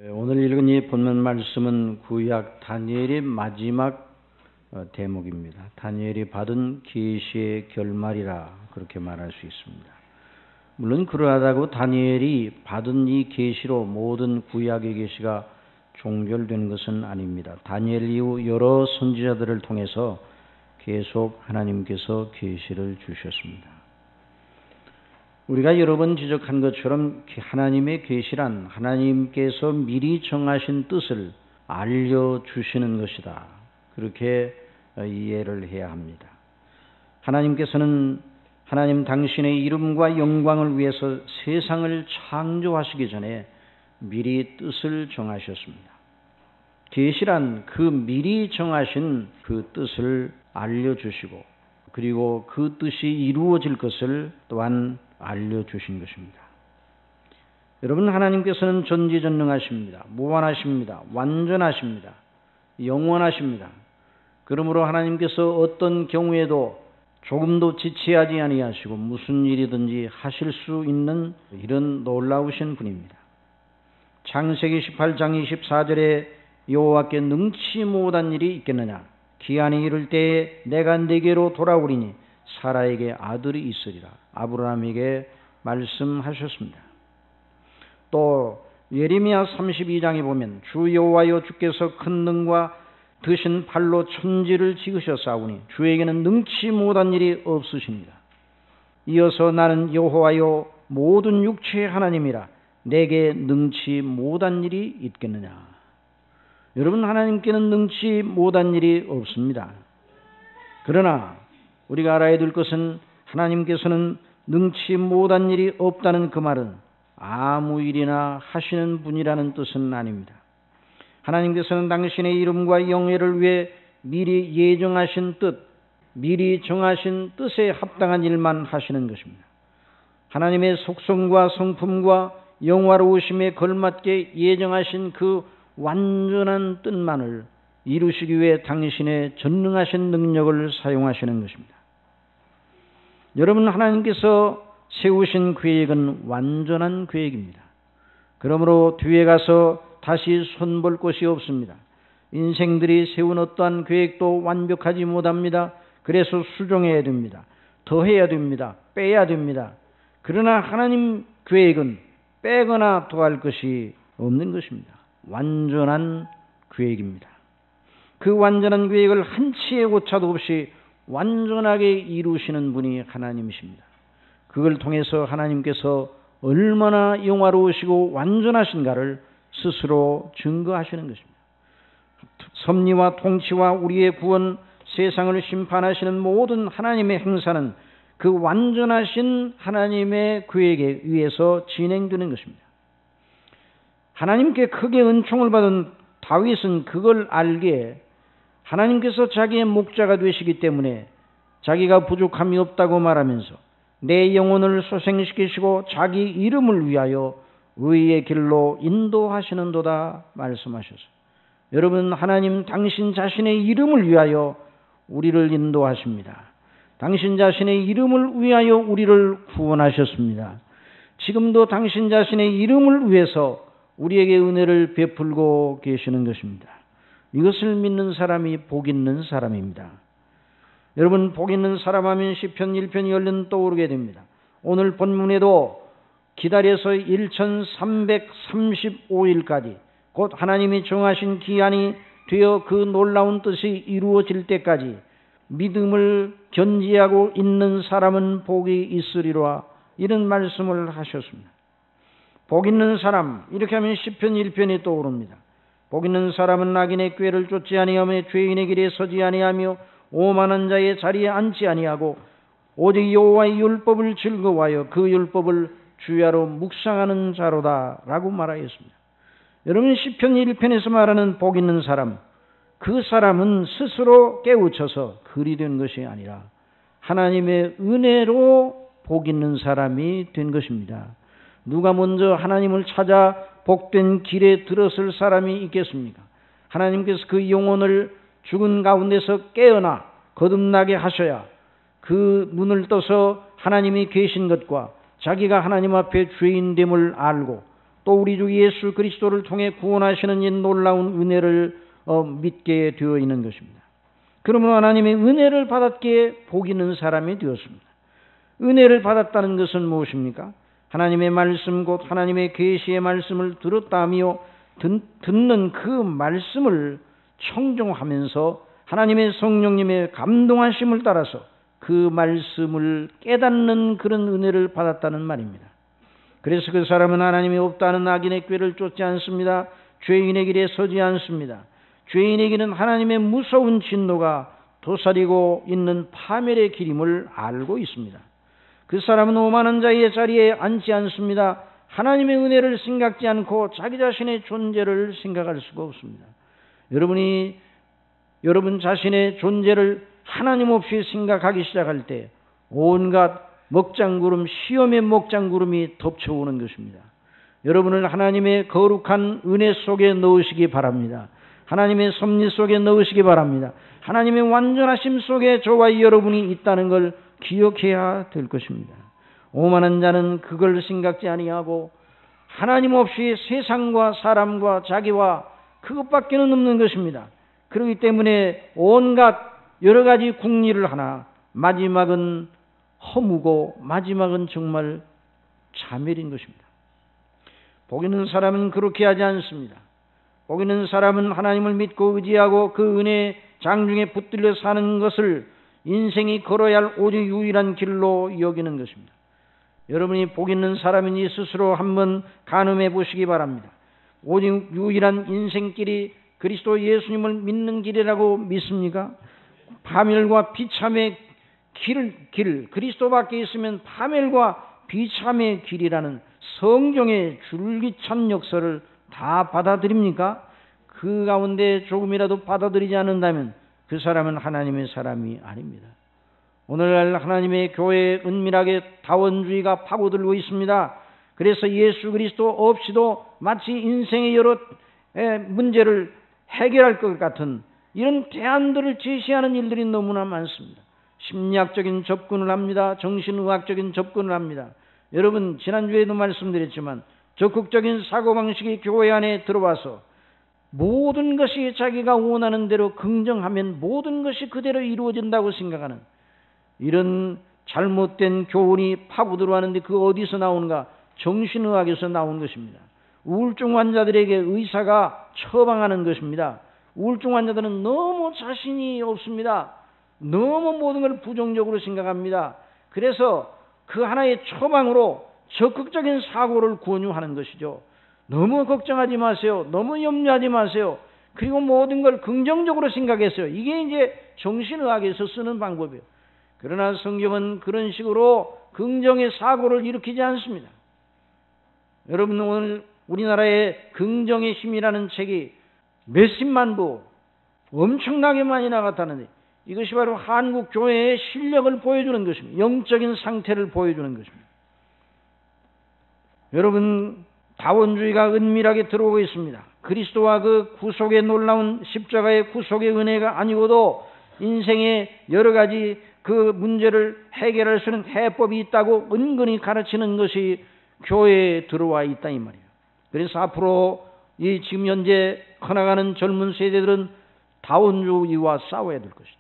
오늘 읽은 이 본문 말씀은 구약 다니엘의 마지막 대목입니다. 다니엘이 받은 계시의 결말이라 그렇게 말할 수 있습니다. 물론 그러하다고 다니엘이 받은 이 계시로 모든 구약의 계시가 종결된 것은 아닙니다. 다니엘 이후 여러 선지자들을 통해서 계속 하나님께서 계시를 주셨습니다. 우리가 여러 번 지적한 것처럼 하나님의 계시란 하나님께서 미리 정하신 뜻을 알려주시는 것이다. 그렇게 이해를 해야 합니다. 하나님께서는 하나님 당신의 이름과 영광을 위해서 세상을 창조하시기 전에 미리 뜻을 정하셨습니다. 계시란 그 미리 정하신 그 뜻을 알려주시고 그리고 그 뜻이 이루어질 것을 또한 알려주신 것입니다. 여러분, 하나님께서는 전지전능하십니다. 무한하십니다. 완전하십니다. 영원하십니다. 그러므로 하나님께서 어떤 경우에도 조금도 지체하지 아니하시고 무슨 일이든지 하실 수 있는 이런 놀라우신 분입니다. 창세기 18장 24절에 여호와께 능치 못한 일이 있겠느냐? 기한이 이를 때에 내가 네게로 돌아오리니 사라에게 아들이 있으리라. 아브라함에게 말씀하셨습니다. 또 예레미야 32장에 보면 주 여호와여 주께서 큰 능과 드신 팔로 천지를 지으셨사오니 주에게는 능치 못한 일이 없으십니다. 이어서 나는 여호와여 모든 육체의 하나님이라 내게 능치 못한 일이 있겠느냐. 여러분, 하나님께는 능치 못한 일이 없습니다. 그러나 우리가 알아야 될 것은 하나님께서는 능치 못한 일이 없다는 그 말은 아무 일이나 하시는 분이라는 뜻은 아닙니다. 하나님께서는 당신의 이름과 영예를 위해 미리 예정하신 뜻, 미리 정하신 뜻에 합당한 일만 하시는 것입니다. 하나님의 속성과 성품과 영화로우심에 걸맞게 예정하신 그 완전한 뜻만을 이루시기 위해 당신의 전능하신 능력을 사용하시는 것입니다. 여러분, 하나님께서 세우신 계획은 완전한 계획입니다. 그러므로 뒤에 가서 다시 손볼 곳이 없습니다. 인생들이 세운 어떠한 계획도 완벽하지 못합니다. 그래서 수정해야 됩니다. 더해야 됩니다. 빼야 됩니다. 그러나 하나님 계획은 빼거나 더할 것이 없는 것입니다. 완전한 계획입니다. 그 완전한 계획을 한치의 오차도 없이 완전하게 이루시는 분이 하나님이십니다. 그걸 통해서 하나님께서 얼마나 영화로우시고 완전하신가를 스스로 증거하시는 것입니다. 섭리와 통치와 우리의 구원, 세상을 심판하시는 모든 하나님의 행사는 그 완전하신 하나님의 계획에 의해서 진행되는 것입니다. 하나님께 크게 은총을 받은 다윗은 그걸 알기에 하나님께서 자기의 목자가 되시기 때문에 자기가 부족함이 없다고 말하면서 내 영혼을 소생시키시고 자기 이름을 위하여 의의 길로 인도하시는도다 말씀하셨어요. 여러분, 하나님 당신 자신의 이름을 위하여 우리를 인도하십니다. 당신 자신의 이름을 위하여 우리를 구원하셨습니다. 지금도 당신 자신의 이름을 위해서 우리에게 은혜를 베풀고 계시는 것입니다. 이것을 믿는 사람이 복 있는 사람입니다. 여러분, 복 있는 사람 하면 시편 1편이 얼른 떠오르게 됩니다. 오늘 본문에도 기다려서 1335일까지 곧 하나님이 정하신 기한이 되어 그 놀라운 뜻이 이루어질 때까지 믿음을 견지하고 있는 사람은 복이 있으리라 이런 말씀을 하셨습니다. 복 있는 사람, 이렇게 하면 시편 1편이 떠오릅니다. 복 있는 사람은 악인의 꾀를 쫓지 아니하며 죄인의 길에 서지 아니하며 오만한 자의 자리에 앉지 아니하고 오직 여호와의 율법을 즐거워하여 그 율법을 주야로 묵상하는 자로다 라고 말하였습니다. 여러분, 시편 1편에서 말하는 복 있는 사람, 그 사람은 스스로 깨우쳐서 그리 된 것이 아니라 하나님의 은혜로 복 있는 사람이 된 것입니다. 누가 먼저 하나님을 찾아 복된 길에 들었을 사람이 있겠습니까? 하나님께서 그 영혼을 죽은 가운데서 깨어나 거듭나게 하셔야 그 눈을 떠서 하나님이 계신 것과 자기가 하나님 앞에 죄인됨을 알고 또 우리 주 예수 그리스도를 통해 구원하시는 이 놀라운 은혜를 믿게 되어 있는 것입니다. 그러므로 하나님의 은혜를 받았기에 복 있는 사람이 되었습니다. 은혜를 받았다는 것은 무엇입니까? 하나님의 말씀 곧 하나님의 계시의 말씀을 들었다며 듣는 그 말씀을 청종하면서 하나님의 성령님의 감동하심을 따라서 그 말씀을 깨닫는 그런 은혜를 받았다는 말입니다. 그래서 그 사람은 하나님이 없다는 악인의 꾀를 쫓지 않습니다. 죄인의 길에 서지 않습니다. 죄인의 길은 하나님의 무서운 진노가 도사리고 있는 파멸의 길임을 알고 있습니다. 그 사람은 오만한 자의 자리에 앉지 않습니다. 하나님의 은혜를 생각지 않고 자기 자신의 존재를 생각할 수가 없습니다. 여러분 자신의 존재를 하나님 없이 생각하기 시작할 때 온갖 먹장구름, 시험의 먹장구름이 덮쳐오는 것입니다. 여러분을 하나님의 거룩한 은혜 속에 넣으시기 바랍니다. 하나님의 섭리 속에 넣으시기 바랍니다. 하나님의 완전하심 속에 저와 여러분이 있다는 걸 기억해야 될 것입니다. 오만한 자는 그걸 생각지 아니하고 하나님 없이 세상과 사람과 자기와 그것밖에는 없는 것입니다. 그렇기 때문에 온갖 여러 가지 궁리를 하나 마지막은 허무고 마지막은 정말 자멸인 것입니다. 복 있는 사람은 그렇게 하지 않습니다. 복 있는 사람은 하나님을 믿고 의지하고 그 은혜의 장중에 붙들려 사는 것을 인생이 걸어야 할 오직 유일한 길로 여기는 것입니다. 여러분이 복 있는 사람인지 스스로 한번 가늠해 보시기 바랍니다. 오직 유일한 인생길이 그리스도 예수님을 믿는 길이라고 믿습니까? 파멸과 비참의 길, 그리스도밖에 있으면 파멸과 비참의 길이라는 성경의 줄기찬 역사를 다 받아들입니까? 그 가운데 조금이라도 받아들이지 않는다면 그 사람은 하나님의 사람이 아닙니다. 오늘날 하나님의 교회에 은밀하게 다원주의가 파고들고 있습니다. 그래서 예수 그리스도 없이도 마치 인생의 여러 문제를 해결할 것 같은 이런 대안들을 제시하는 일들이 너무나 많습니다. 심리학적인 접근을 합니다. 정신의학적인 접근을 합니다. 여러분 지난주에도 말씀드렸지만 적극적인 사고방식이 교회 안에 들어와서 모든 것이 자기가 원하는 대로 긍정하면 모든 것이 그대로 이루어진다고 생각하는 이런 잘못된 교훈이 파고 들어왔는데 그 어디서 나오는가? 정신의학에서 나온 것입니다. 우울증 환자들에게 의사가 처방하는 것입니다. 우울증 환자들은 너무 자신이 없습니다. 너무 모든 걸 부정적으로 생각합니다. 그래서 그 하나의 처방으로 적극적인 사고를 권유하는 것이죠. 너무 걱정하지 마세요. 너무 염려하지 마세요. 그리고 모든 걸 긍정적으로 생각했어요. 이게 이제 정신의학에서 쓰는 방법이에요. 그러나 성경은 그런 식으로 긍정의 사고를 일으키지 않습니다. 여러분 오늘 우리나라의 긍정의 힘이라는 책이 몇십만 부 엄청나게 많이 나갔다는데 이것이 바로 한국 교회의 실력을 보여주는 것입니다. 영적인 상태를 보여주는 것입니다. 여러분 다원주의가 은밀하게 들어오고 있습니다. 그리스도와 그 구속의 놀라운 십자가의 구속의 은혜가 아니고도 인생의 여러 가지 그 문제를 해결할 수 있는 해법이 있다고 은근히 가르치는 것이 교회에 들어와 있다 이 말이에요. 그래서 앞으로 이 지금 현재 커나가는 젊은 세대들은 다원주의와 싸워야 될 것이죠.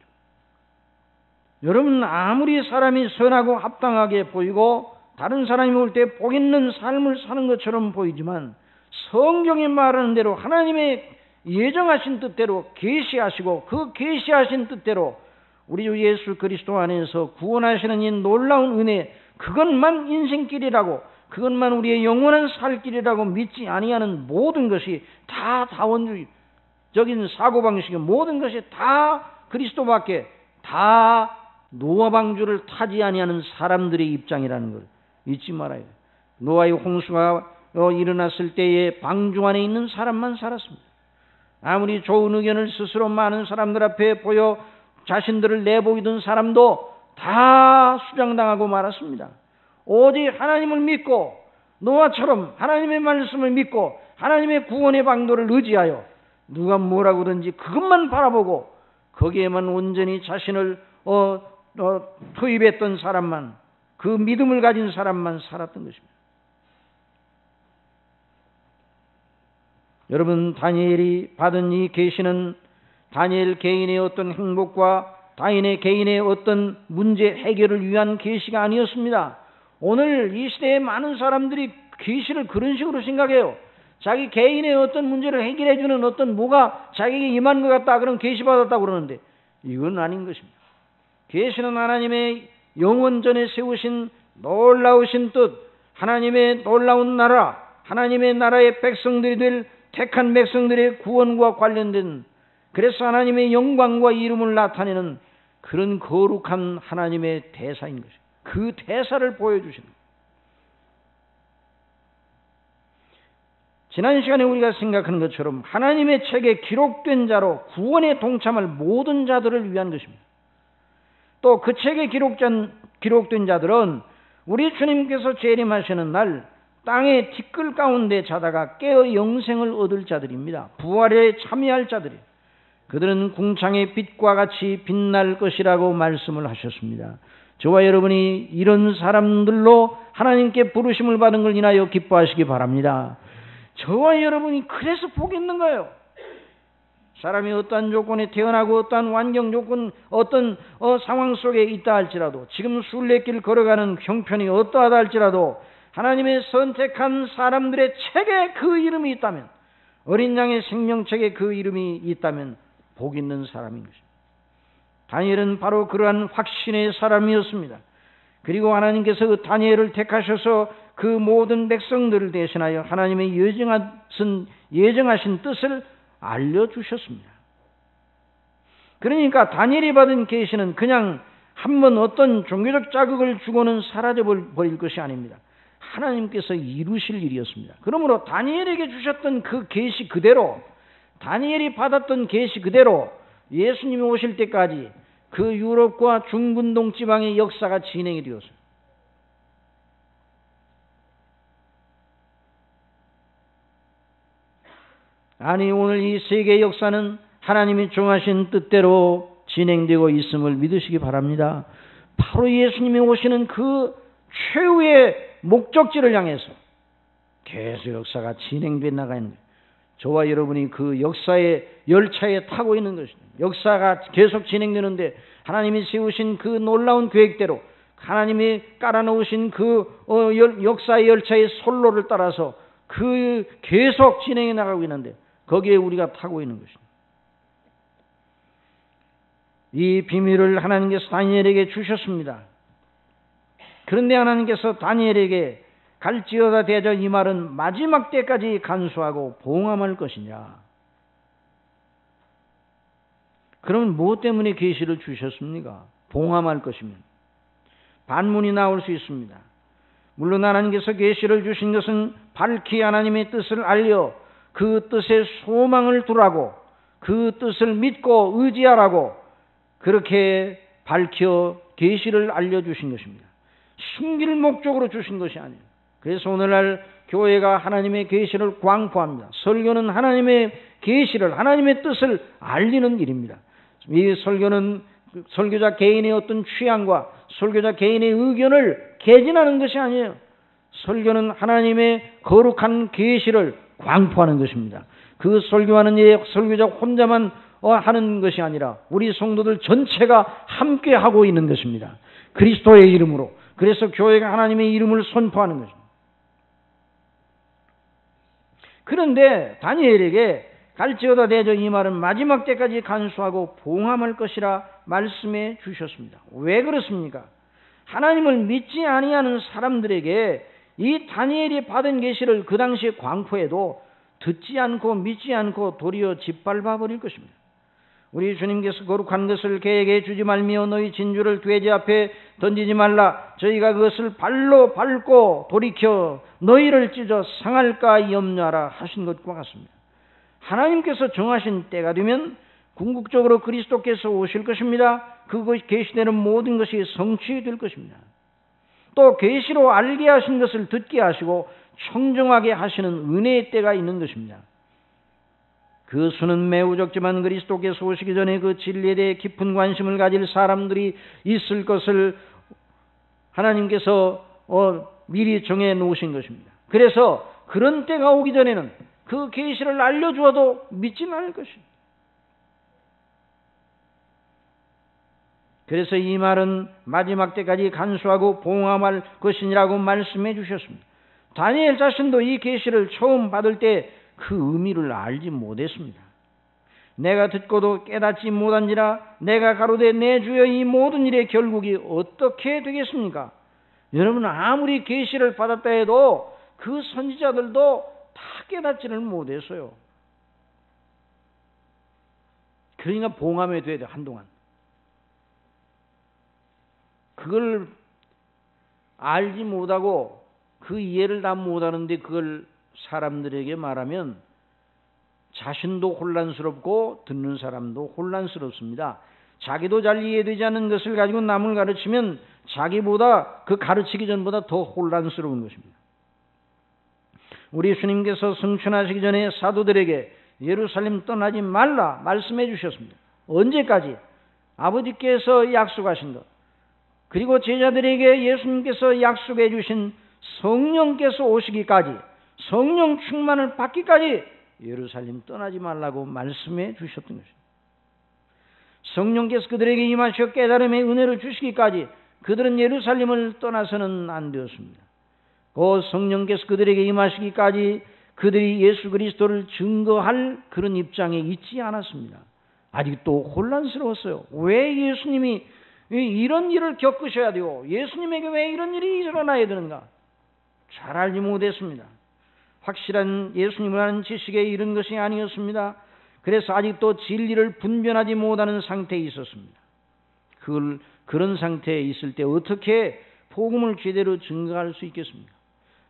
여러분 아무리 사람이 선하고 합당하게 보이고 다른 사람이 볼 때 복 있는 삶을 사는 것처럼 보이지만 성경이 말하는 대로 하나님의 예정하신 뜻대로 계시하시고 그 계시하신 뜻대로 우리 주 예수 그리스도 안에서 구원하시는 이 놀라운 은혜 그것만 인생길이라고 그것만 우리의 영원한 살 길이라고 믿지 아니하는 모든 것이 다 다원주의적인 사고방식의 모든 것이 다 그리스도밖에 다 노아 방주를 타지 아니하는 사람들의 입장이라는 걸 잊지 말아야 돼요. 노아의 홍수가 일어났을 때에 방주 안에 있는 사람만 살았습니다. 아무리 좋은 의견을 스스로 많은 사람들 앞에 보여 자신들을 내보이던 사람도 다 수장당하고 말았습니다. 오직 하나님을 믿고 노아처럼 하나님의 말씀을 믿고 하나님의 구원의 방도를 의지하여 누가 뭐라고 그러든지 그것만 바라보고 거기에만 온전히 자신을 투입했던 사람만 그 믿음을 가진 사람만 살았던 것입니다. 여러분, 다니엘이 받은 이 계시는 다니엘 개인의 어떤 행복과 다니엘 개인의 어떤 문제 해결을 위한 계시가 아니었습니다. 오늘 이 시대에 많은 사람들이 계시를 그런 식으로 생각해요. 자기 개인의 어떤 문제를 해결해주는 어떤 뭐가 자기에게 임한 것 같다, 그럼 계시 받았다고 그러는데 이건 아닌 것입니다. 계시는 하나님의 영원전에 세우신 놀라우신 뜻, 하나님의 놀라운 나라, 하나님의 나라의 백성들이 될 택한 백성들의 구원과 관련된, 그래서 하나님의 영광과 이름을 나타내는 그런 거룩한 하나님의 대사인 것입니다. 그 대사를 보여주시는 거예요. 지난 시간에 우리가 생각하는 것처럼 하나님의 책에 기록된 자로 구원에 동참할 모든 자들을 위한 것입니다. 또 그 책에 기록된 자들은 우리 주님께서 재림하시는 날 땅의 티끌 가운데 자다가 깨어 영생을 얻을 자들입니다. 부활에 참여할 자들이에요. 그들은 궁창의 빛과 같이 빛날 것이라고 말씀을 하셨습니다. 저와 여러분이 이런 사람들로 하나님께 부르심을 받은 걸 인하여 기뻐하시기 바랍니다. 저와 여러분이 그래서 복이 있는 거예요. 사람이 어떠한 조건에 태어나고 어떠한 환경 조건, 어떤 상황 속에 있다 할지라도, 지금 순례길 걸어가는 형편이 어떠하다 할지라도 하나님의 선택한 사람들의 책에 그 이름이 있다면, 어린 양의 생명책에 그 이름이 있다면 복 있는 사람인 것입니다. 다니엘은 바로 그러한 확신의 사람이었습니다. 그리고 하나님께서 다니엘을 택하셔서 그 모든 백성들을 대신하여 하나님의 예정하신 뜻을 알려주셨습니다. 그러니까 다니엘이 받은 계시는 그냥 한번 어떤 종교적 자극을 주고는 사라져버릴 것이 아닙니다. 하나님께서 이루실 일이었습니다. 그러므로 다니엘에게 주셨던 그 계시 그대로, 다니엘이 받았던 계시 그대로 예수님이 오실 때까지 그 유럽과 중근동 지방의 역사가 진행이 되었어요. 아니, 오늘 이 세계 역사는 하나님이 정하신 뜻대로 진행되고 있음을 믿으시기 바랍니다. 바로 예수님이 오시는 그 최후의 목적지를 향해서 계속 역사가 진행돼 나가는 거예요. 저와 여러분이 그 역사의 열차에 타고 있는 것입니다. 역사가 계속 진행되는데 하나님이 세우신 그 놀라운 계획대로 하나님이 깔아놓으신 그 역사의 열차의 선로를 따라서 그 계속 진행해 나가고 있는데 거기에 우리가 타고 있는 것입니다. 이 비밀을 하나님께서 다니엘에게 주셨습니다. 그런데 하나님께서 다니엘에게 갈지어다 대저 이 말은 마지막 때까지 간수하고 봉함할 것이냐. 그러면 무엇 때문에 계시를 주셨습니까? 봉함할 것이면 반문이 나올 수 있습니다. 물론 하나님께서 계시를 주신 것은 밝히 하나님의 뜻을 알려 그 뜻에 소망을 두라고, 그 뜻을 믿고 의지하라고 그렇게 밝혀 계시를 알려주신 것입니다. 숨길 목적으로 주신 것이 아니에요. 그래서 오늘날 교회가 하나님의 계시를 광포합니다. 설교는 하나님의 계시를, 하나님의 뜻을 알리는 일입니다. 이 설교는 설교자 개인의 어떤 취향과 설교자 개인의 의견을 개진하는 것이 아니에요. 설교는 하나님의 거룩한 계시를 광포하는 것입니다. 그 설교하는 일에 설교자 혼자만 하는 것이 아니라 우리 성도들 전체가 함께 하고 있는 것입니다. 그리스도의 이름으로. 그래서 교회가 하나님의 이름을 선포하는 것입니다. 그런데 다니엘에게 갈지어다 대저 이 말은 마지막 때까지 간수하고 봉함할 것이라 말씀해 주셨습니다. 왜 그렇습니까? 하나님을 믿지 아니하는 사람들에게 이 다니엘이 받은 계시를 그 당시에 광포해도 듣지 않고 믿지 않고 도리어 짓밟아 버릴 것입니다. 우리 주님께서 거룩한 것을 개에게 주지 말며 너희 진주를 돼지 앞에 던지지 말라. 저희가 그것을 발로 밟고 돌이켜 너희를 찢어 상할까 염려하라 하신 것과 같습니다. 하나님께서 정하신 때가 되면 궁극적으로 그리스도께서 오실 것입니다. 그것이 계시되는 모든 것이 성취될 것입니다. 또 계시로 알게 하신 것을 듣게 하시고 청정하게 하시는 은혜의 때가 있는 것입니다. 그 수는 매우 적지만 그리스도께서 오시기 전에 그 진리에 대해 깊은 관심을 가질 사람들이 있을 것을 하나님께서 미리 정해 놓으신 것입니다. 그래서 그런 때가 오기 전에는 그 계시를 알려주어도 믿지는 않을 것입니다. 그래서 이 말은 마지막 때까지 간수하고 봉함할 것이라고 말씀해 주셨습니다. 다니엘 자신도 이 계시를 처음 받을 때 그 의미를 알지 못했습니다. 내가 듣고도 깨닫지 못한지라 내가 가로되 내 주여 이 모든 일의 결국이 어떻게 되겠습니까? 여러분, 아무리 계시를 받았다 해도 그 선지자들도 다 깨닫지를 못했어요. 그러니까 봉함에 돼야 돼, 한동안. 그걸 알지 못하고 그 이해를 다 못하는데 그걸 사람들에게 말하면 자신도 혼란스럽고 듣는 사람도 혼란스럽습니다. 자기도 잘 이해되지 않는 것을 가지고 남을 가르치면 자기보다 그 가르치기 전보다 더 혼란스러운 것입니다. 우리 주님께서 승천하시기 전에 사도들에게 예루살렘 떠나지 말라 말씀해 주셨습니다. 언제까지? 아버지께서 약속하신 것, 그리고 제자들에게 예수님께서 약속해 주신 성령께서 오시기까지, 성령 충만을 받기까지 예루살렘 떠나지 말라고 말씀해 주셨던 것입니다. 성령께서 그들에게 임하셔 깨달음의 은혜를 주시기까지 그들은 예루살렘을 떠나서는 안 되었습니다. 그 성령께서 그들에게 임하시기까지 그들이 예수 그리스도를 증거할 그런 입장에 있지 않았습니다. 아직도 혼란스러웠어요. 왜 예수님이 이런 일을 겪으셔야 돼요? 예수님에게 왜 이런 일이 일어나야 되는가? 잘 알지 못했습니다. 확실한 예수님을 아는 지식에 이른 것이 아니었습니다. 그래서 아직도 진리를 분별하지 못하는 상태에 있었습니다. 그런 상태에 있을 때 어떻게 복음을 제대로 증거할 수 있겠습니까?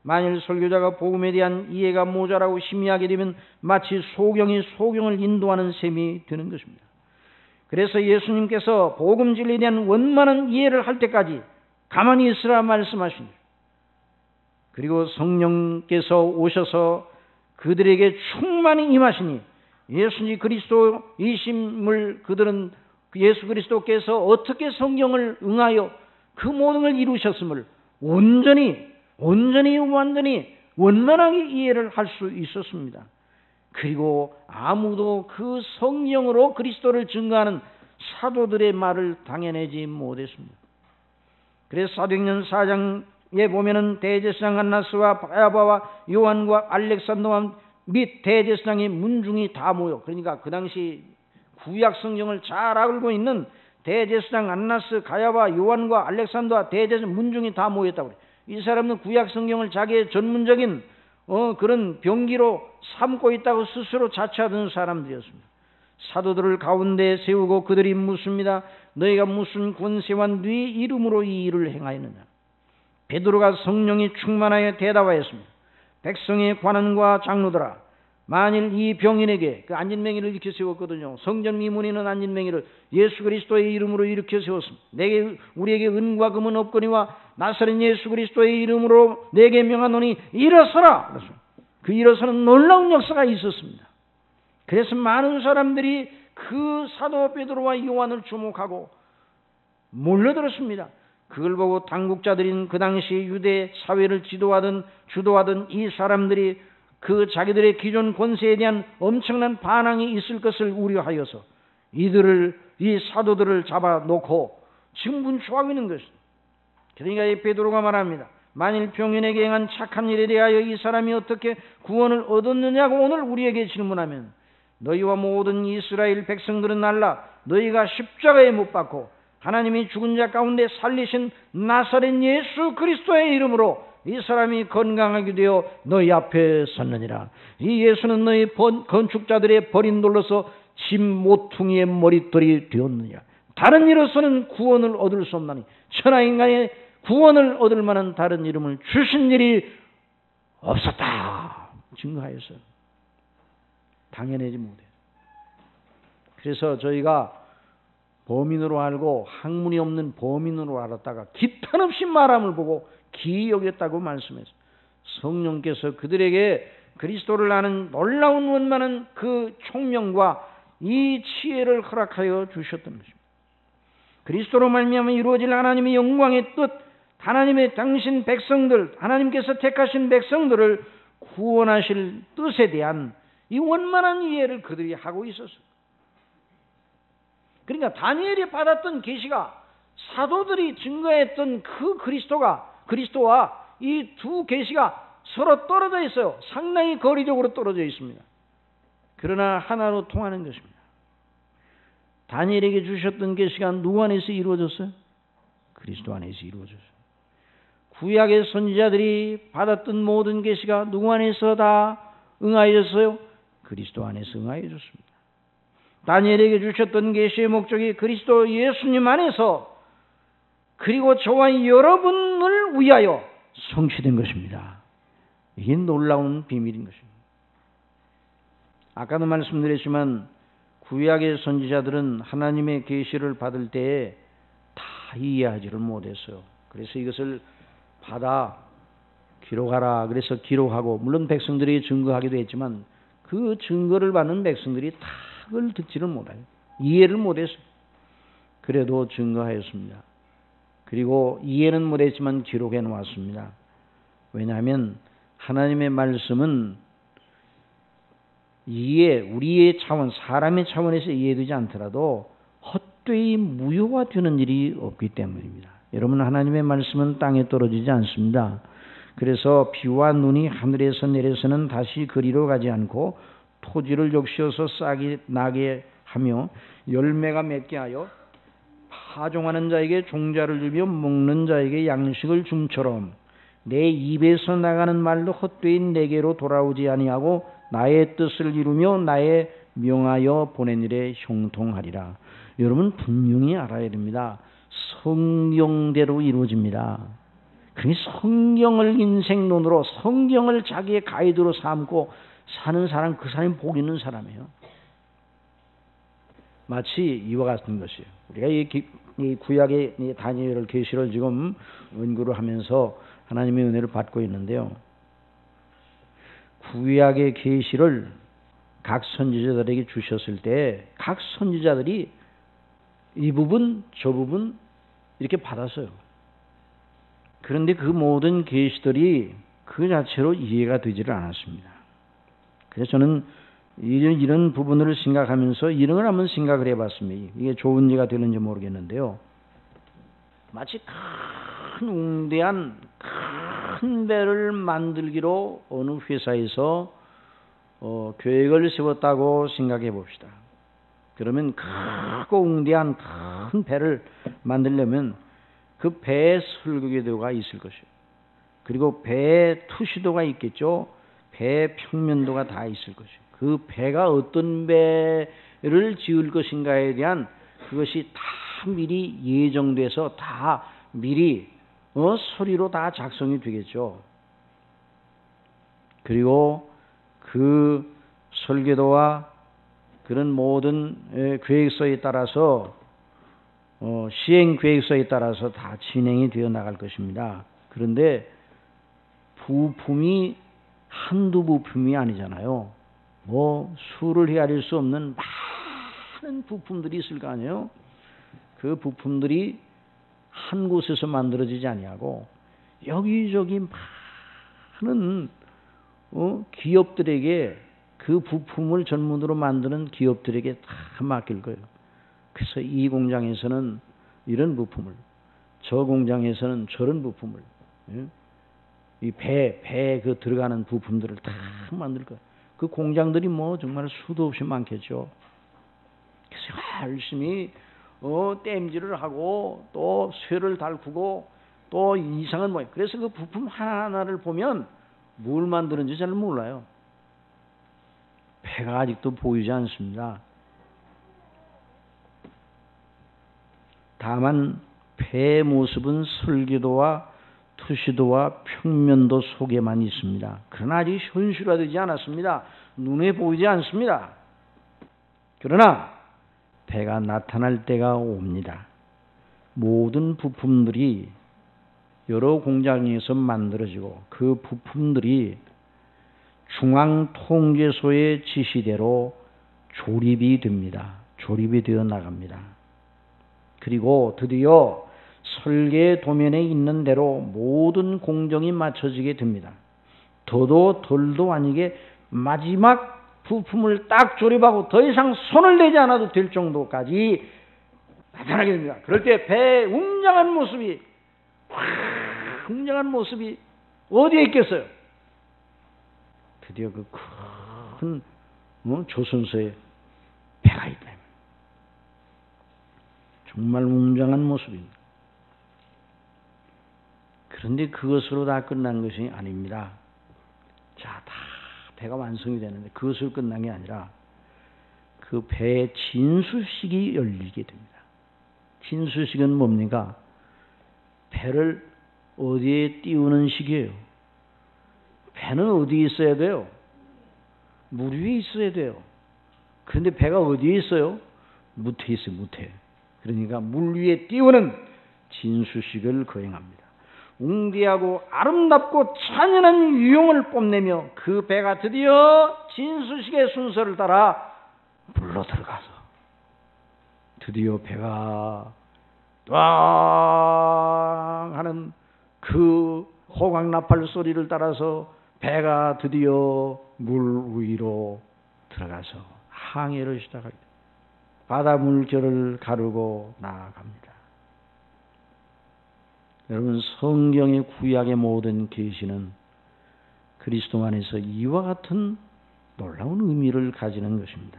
만일 설교자가 복음에 대한 이해가 모자라고 심의하게 되면 마치 소경이 소경을 인도하는 셈이 되는 것입니다. 그래서 예수님께서 복음 진리에 대한 원만한 이해를 할 때까지 가만히 있으라 말씀하십니다. 그리고 성령께서 오셔서 그들에게 충만히 임하시니 예수님 그리스도이심을 그들은 예수 그리스도께서 어떻게 성경을 응하여 그 모든 걸 이루셨음을 온전히 완전히 원만하게 이해를 할 수 있었습니다. 그리고 아무도 그 성령으로 그리스도를 증거하는 사도들의 말을 당해내지 못했습니다. 그래서 사도행전 4장에 보면은 대제사장 안나스와 바야바와 요한과 알렉산더와 및 대제사장의 문중이 다 모여, 그러니까 그 당시 구약 성경을 잘 알고 있는 대제사장 안나스, 가야바, 요한과 알렉산더와 대제사장 문중이 다 모였다고 그래요. 이 사람은 구약 성경을 자기의 전문적인 그런 병기로 삼고 있다고 스스로 자처하던 사람들이었습니다. 사도들을 가운데 세우고 그들이 묻습니다. 너희가 무슨 권세와 네 이름으로 이 일을 행하였느냐? 베드로가 성령이 충만하여 대답하였습니다. 백성의 관원과 장로들아, 만일 이 병인에게 그 안진뱅이를 일으켜 세웠거든요. 성전 미문이는 안진뱅이를 예수 그리스도의 이름으로 일으켜 세웠습니다. 우리에게 은과 금은 없거니와 나사렛 예수 그리스도의 이름으로 내게 명하노니 일어서라. 그래서 그 일어서는 놀라운 역사가 있었습니다. 그래서 많은 사람들이 그 사도 베드로와 요한을 주목하고 몰려들었습니다. 그걸 보고 당국자들인 그 당시 유대 사회를 주도하던 이 사람들이 그 자기들의 기존 권세에 대한 엄청난 반항이 있을 것을 우려하여서 이 사도들을 잡아놓고 지금 문초하고 있는 것입니다. 그러니까 이 베드로가 말합니다. 만일 병인에게 행한 착한 일에 대하여 이 사람이 어떻게 구원을 얻었느냐고 오늘 우리에게 질문하면 너희와 모든 이스라엘 백성들은 알라. 너희가 십자가에 못 박고 하나님이 죽은 자 가운데 살리신 나사렛 예수 그리스도의 이름으로 이 사람이 건강하게 되어 너희 앞에 섰느니라. 이 예수는 너희 건축자들의 버린 돌로서 집 모퉁이의 머릿돌이 되었느냐. 다른 이로서는 구원을 얻을 수 없나니 천하인간의 구원을 얻을 만한 다른 이름을 주신 일이 없었다 증거하였어요. 당연하지 못해. 그래서 저희가 범인으로 알고 학문이 없는 범인으로 알았다가 기탄 없이 말함을 보고 기이 여겼다고 말씀했어요. 성령께서 그들에게 그리스도를 아는 놀라운 원만한 그 총명과 이 지혜를 허락하여 주셨던 것입니다. 그리스도로 말미암아 이루어질 하나님의 영광의 뜻, 하나님의 당신 백성들, 하나님께서 택하신 백성들을 구원하실 뜻에 대한 이 원만한 이해를 그들이 하고 있었어요. 그러니까 다니엘이 받았던 계시가 사도들이 증거했던 그 그리스도와 이 두 계시가 서로 떨어져 있어요. 상당히 거리적으로 떨어져 있습니다. 그러나 하나로 통하는 것입니다. 다니엘에게 주셨던 계시가 누구 안에서 이루어졌어요? 그리스도 안에서 이루어졌어요. 구약의 선지자들이 받았던 모든 계시가 누구 안에서 다 응하여졌어요? 그리스도 안에서 응하여졌습니다. 다니엘에게 주셨던 계시의 목적이 그리스도 예수님 안에서 그리고 저와 여러분을 위하여 성취된 것입니다. 이게 놀라운 비밀인 것입니다. 아까도 말씀드렸지만 구약의 선지자들은 하나님의 계시를 받을 때에 다 이해하지를 못했어요. 그래서 이것을 받아 기록하라. 그래서 기록하고 물론 백성들이 증거하기도 했지만 그 증거를 받는 백성들이 다 그걸 듣지를 못해요. 이해를 못했어요. 그래도 증거하였습니다. 그리고 이해는 못했지만 기록해 놓았습니다. 왜냐하면 하나님의 말씀은 우리의 차원, 사람의 차원에서 이해되지 않더라도 헛되이 무효화되는 일이 없기 때문입니다. 여러분, 하나님의 말씀은 땅에 떨어지지 않습니다. 그래서 비와 눈이 하늘에서 내려서는 다시 그리로 가지 않고 토지를 적시어서 싹이 나게 하며 열매가 맺게 하여 파종하는 자에게 종자를 주며 먹는 자에게 양식을 줌처럼 내 입에서 나가는 말도 헛되이 내게로 돌아오지 아니하고 나의 뜻을 이루며 나의 명하여 보낸 일에 형통하리라. 여러분 분명히 알아야 됩니다. 성경대로 이루어집니다. 그러니 성경을 인생론으로 성경을 자기의 가이드로 삼고 사는 사람, 그 사람이 복 있는 사람이에요. 마치 이와 같은 것이에요. 우리가 이 구약의 다니엘 계시를 지금 연구를 하면서 하나님의 은혜를 받고 있는데요. 구약의 계시를 각 선지자들에게 주셨을 때 각 선지자들이 이 부분 저 부분 이렇게 받았어요. 그런데 그 모든 계시들이 그 자체로 이해가 되지를 않았습니다. 그래서 저는 이런 부분을 생각하면서 이런 걸 한번 생각을 해봤습니다. 이게 좋은 예가 되는지 모르겠는데요. 마치 큰 웅대한 큰 배를 만들기로 어느 회사에서 계획을 세웠다고 생각해 봅시다. 그러면 크고 웅대한 큰 배를 만들려면 그 배에 설계도가 있을 것이에요. 그리고 배에 투시도가 있겠죠. 배 평면도가 다 있을 것이에요. 그 배가 어떤 배를 지을 것인가에 대한 그것이 다 미리 예정돼서 다 미리 서리로 다 작성이 되겠죠. 그리고 그 설계도와 그런 모든 계획서에 따라서 시행 계획서에 따라서 다 진행이 되어 나갈 것입니다. 그런데 부품이 한두 부품이 아니잖아요. 수를 헤아릴 수 없는 많은 부품들이 있을 거 아니에요. 그 부품들이 한 곳에서 만들어지지 아니하고 여기저기 많은 기업들에게 그 부품을 전문으로 만드는 기업들에게 다 맡길 거예요. 그래서 이 공장에서는 이런 부품을, 저 공장에서는 저런 부품을, 이 배에 그 들어가는 부품들을 다 만들 거예요. 그 공장들이 정말 수도 없이 많겠죠. 그래서 열심히 땜질을 하고 또 쇠를 달구고 또 이상한 모양. 그래서 그 부품 하나하나를 보면 뭘 만드는지 잘 몰라요. 배가 아직도 보이지 않습니다. 다만 배의 모습은 설계도와 투시도와 평면도 속에만 있습니다. 그러나 아직 현실화되지 않았습니다. 눈에 보이지 않습니다. 그러나 배가 나타날 때가 옵니다. 모든 부품들이 여러 공장에서 만들어지고 그 부품들이 중앙통제소의 지시대로 조립이 됩니다. 조립이 되어 나갑니다. 그리고 드디어 설계 도면에 있는 대로 모든 공정이 맞춰지게 됩니다. 더도 덜도 아니게 마지막 부품을 딱 조립하고 더 이상 손을 대지 않아도 될 정도까지 나타나게 됩니다. 그럴 때 배의 웅장한 모습이 어디에 있겠어요? 드디어 그 큰 조선소에 배가 있다. 정말 웅장한 모습입니다. 그런데 그것으로 다 끝난 것이 아닙니다. 자, 다 배가 완성이 되는데 그것으로 끝난 게 아니라 그 배의 진수식이 열리게 됩니다. 진수식은 뭡니까? 배를 어디에 띄우는 식이에요? 배는 어디에 있어야 돼요? 물 위에 있어야 돼요. 그런데 배가 어디에 있어요? 무태에 있어요. 무태. 그러니까 물 위에 띄우는 진수식을 거행합니다. 웅대하고 아름답고 찬연한 유용을 뽐내며 그 배가 드디어 진수식의 순서를 따라 물로 들어가서 드디어 배가 꽝 하는 그 호강나팔 소리를 따라서 배가 드디어 물 위로 들어가서 항해를 시작하게 됩니다. 바다 물결을 가르고 나아갑니다. 여러분, 성경의 구약의 모든 계시는 그리스도 안에서 이와 같은 놀라운 의미를 가지는 것입니다.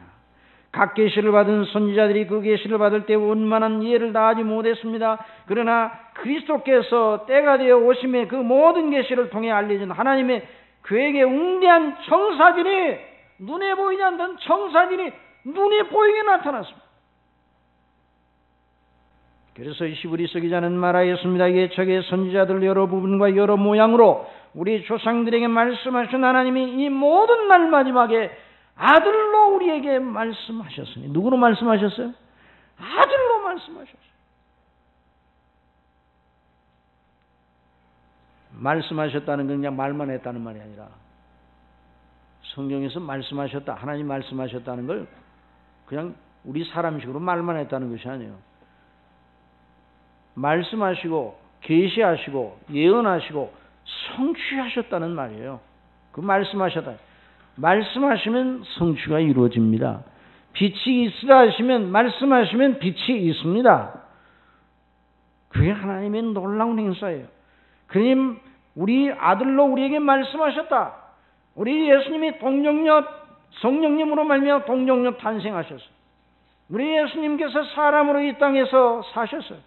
각 계시를 받은 선지자들이 그 계시를 받을 때 원만한 이해를 다하지 못했습니다. 그러나 그리스도께서 때가 되어 오심에 그 모든 계시를 통해 알려진 하나님의 그에게 웅대한 청사진이, 눈에 보이지 않던 청사진이 눈에 보이게 나타났습니다. 그래서 히브리서 기자는 말하였습니다. 예측의 선지자들 여러 부분과 여러 모양으로 우리 조상들에게 말씀하신 하나님이 이 모든 날 마지막에 아들로 우리에게 말씀하셨으니. 누구로 말씀하셨어요? 아들로 말씀하셨어요. 말씀하셨다는 건 그냥 말만 했다는 말이 아니라 성경에서 말씀하셨다, 하나님 말씀하셨다는 걸 그냥 우리 사람식으로 말만 했다는 것이 아니에요. 말씀하시고 계시하시고 예언하시고 성취하셨다는 말이에요. 그 말씀하셨다. 말씀하시면 성취가 이루어집니다. 빛이 있으라 하시면, 말씀하시면 빛이 있습니다. 그게 하나님의 놀라운 행사예요. 그님 우리 아들로 우리에게 말씀하셨다. 우리 예수님이 동정녀 성령님으로 말미암아 동정녀 탄생하셨어요. 우리 예수님께서 사람으로 이 땅에서 사셨어요.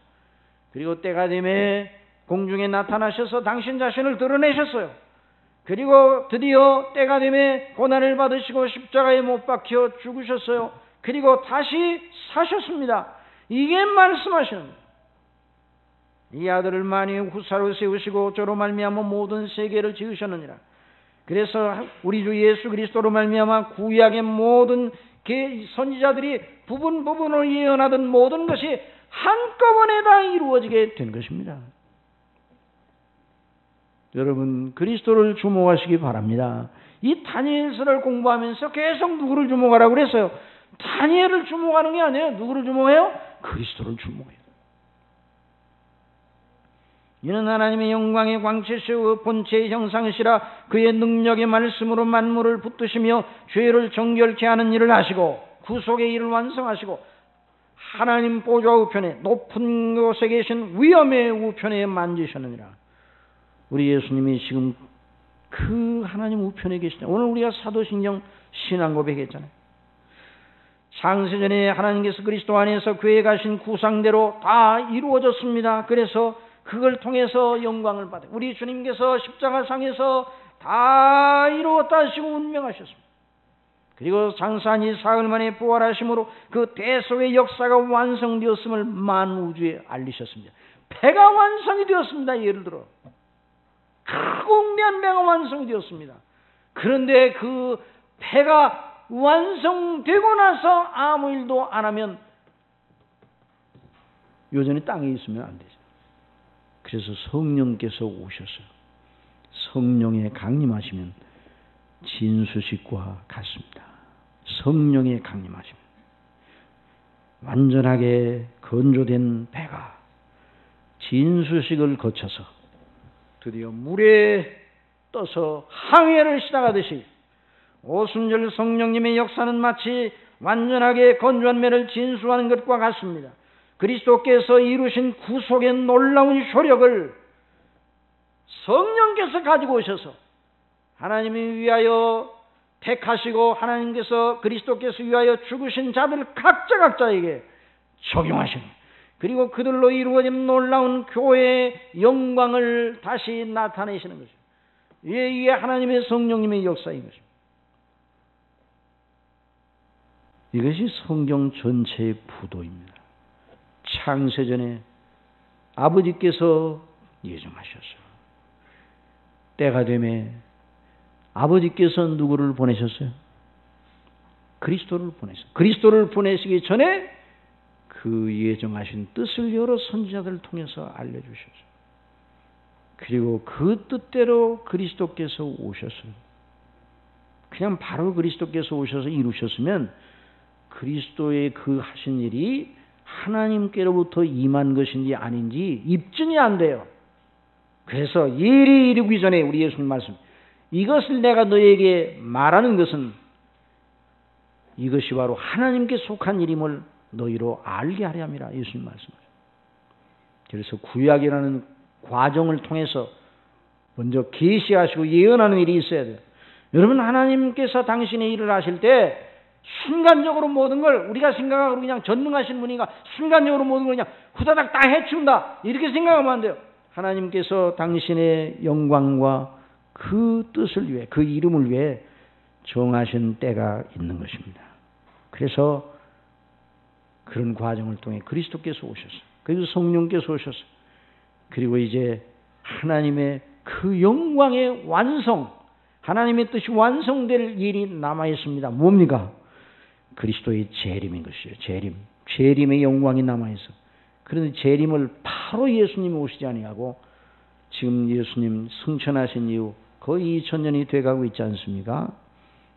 그리고 때가 되매 공중에 나타나셔서 당신 자신을 드러내셨어요. 그리고 드디어 때가 되매 고난을 받으시고 십자가에 못 박혀 죽으셨어요. 그리고 다시 사셨습니다. 이게 말씀하시는 거예요. 이 아들을 만일 후사로 세우시고 저로 말미암아 모든 세계를 지으셨느니라. 그래서 우리 주 예수 그리스도로 말미암아 구약의 모든 선지자들이 부분으로 예언하던 모든 것이 한꺼번에 다 이루어지게 된 것입니다. 여러분, 그리스도를 주목하시기 바랍니다. 이 다니엘서를 공부하면서 계속 누구를 주목하라고 그랬어요? 다니엘을 주목하는 게 아니에요. 누구를 주목해요? 그리스도를 주목해요. 이는 하나님의 영광의 광채시오 본체의 형상이시라. 그의 능력의 말씀으로 만물을 붙드시며 죄를 정결케 하는 일을 하시고 구속의 일을 완성하시고 하나님 보좌 우편에 높은 곳에 계신 위엄의 우편에 만지셨느니라. 우리 예수님이 지금 그 하나님 우편에 계시다. 오늘 우리가 사도신경 신앙고백했잖아요. 창세전에 하나님께서 그리스도 안에서 그에 가신 구상대로 다 이루어졌습니다. 그래서 그걸 통해서 영광을 받아요. 우리 주님께서 십자가상에서 다 이루었다 하시고 운명하셨습니다. 그리고 장사한 사흘 만에 부활하심으로 그 대속의 역사가 완성되었음을 만우주에 알리셨습니다. 배가 완성이 되었습니다. 예를 들어 크고 웅대한 배가 완성이 되었습니다. 그런데 그 배가 완성되고 나서 아무 일도 안 하면 여전히 땅에 있으면 안 되죠. 그래서 성령께서 오셔서 성령에 강림하시면 진수식과 같습니다. 성령에 강림하시면 완전하게 건조된 배가 진수식을 거쳐서 드디어 물에 떠서 항해를 시작하듯이 오순절 성령님의 역사는 마치 완전하게 건조한 매를 진수하는 것과 같습니다. 그리스도께서 이루신 구속의 놀라운 효력을 성령께서 가지고 오셔서 하나님이 위하여 택하시고 하나님께서 그리스도께서 위하여 죽으신 자들 각자에게 적용하시는, 그리고 그들로 이루어진 놀라운 교회의 영광을 다시 나타내시는 것입니다. 이게 하나님의 성령님의 역사인 것입니다. 이것이 성경 전체의 구도입니다. 창세전에 아버지께서 예정하셨어요. 때가 되매 아버지께서 누구를 보내셨어요? 그리스도를 보내셨어요. 그리스도를 보내시기 전에 그 예정하신 뜻을 여러 선지자들을 통해서 알려주셨어요. 그리고 그 뜻대로 그리스도께서 오셨어요. 그냥 바로 그리스도께서 오셔서 이루셨으면 그리스도의 그 하신 일이 하나님께로부터 임한 것인지 아닌지 입증이 안 돼요. 그래서 일이 이루기 전에 우리 예수님 말씀, 이것을 내가 너에게 말하는 것은 이것이 바로 하나님께 속한 일임을 너희로 알게 하려 함이라 예수님 말씀하세요. 그래서 구약이라는 과정을 통해서 먼저 계시하시고 예언하는 일이 있어야 돼요. 여러분, 하나님께서 당신의 일을 하실 때 순간적으로 모든 걸 우리가 생각하고 그냥 전능하신 분이가 순간적으로 모든 걸 그냥 후다닥 다 해치운다 이렇게 생각하면 안 돼요. 하나님께서 당신의 영광과 그 뜻을 위해, 그 이름을 위해 정하신 때가 있는 것입니다. 그래서 그런 과정을 통해 그리스도께서 오셨어요. 그리고 성령께서 오셨어요. 그리고 이제 하나님의 그 영광의 완성, 하나님의 뜻이 완성될 일이 남아있습니다. 뭡니까? 그리스도의 재림인 것이에요. 재림의 영광이 남아있어. 그런데 재림을 바로 예수님이 오시지 아니하고 지금 예수님 승천하신 이후 거의 2000년이 돼가고 있지 않습니까?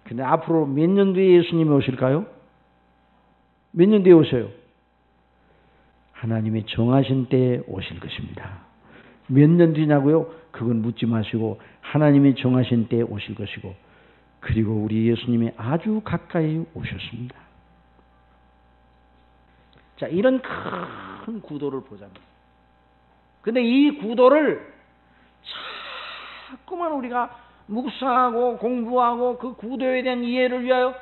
근데 앞으로 몇 년 뒤에 예수님이 오실까요? 몇 년 뒤에 오셔요? 하나님의 정하신 때에 오실 것입니다. 몇 년 뒤냐고요? 그건 묻지 마시고 하나님이 정하신 때에 오실 것이고, 그리고 우리 예수님이 아주 가까이 오셨습니다. 자, 이런 큰 구도를 보자면, 근데 이 구도를 자꾸만 우리가 묵상하고 공부하고 그 구도에 대한 이해를 위하여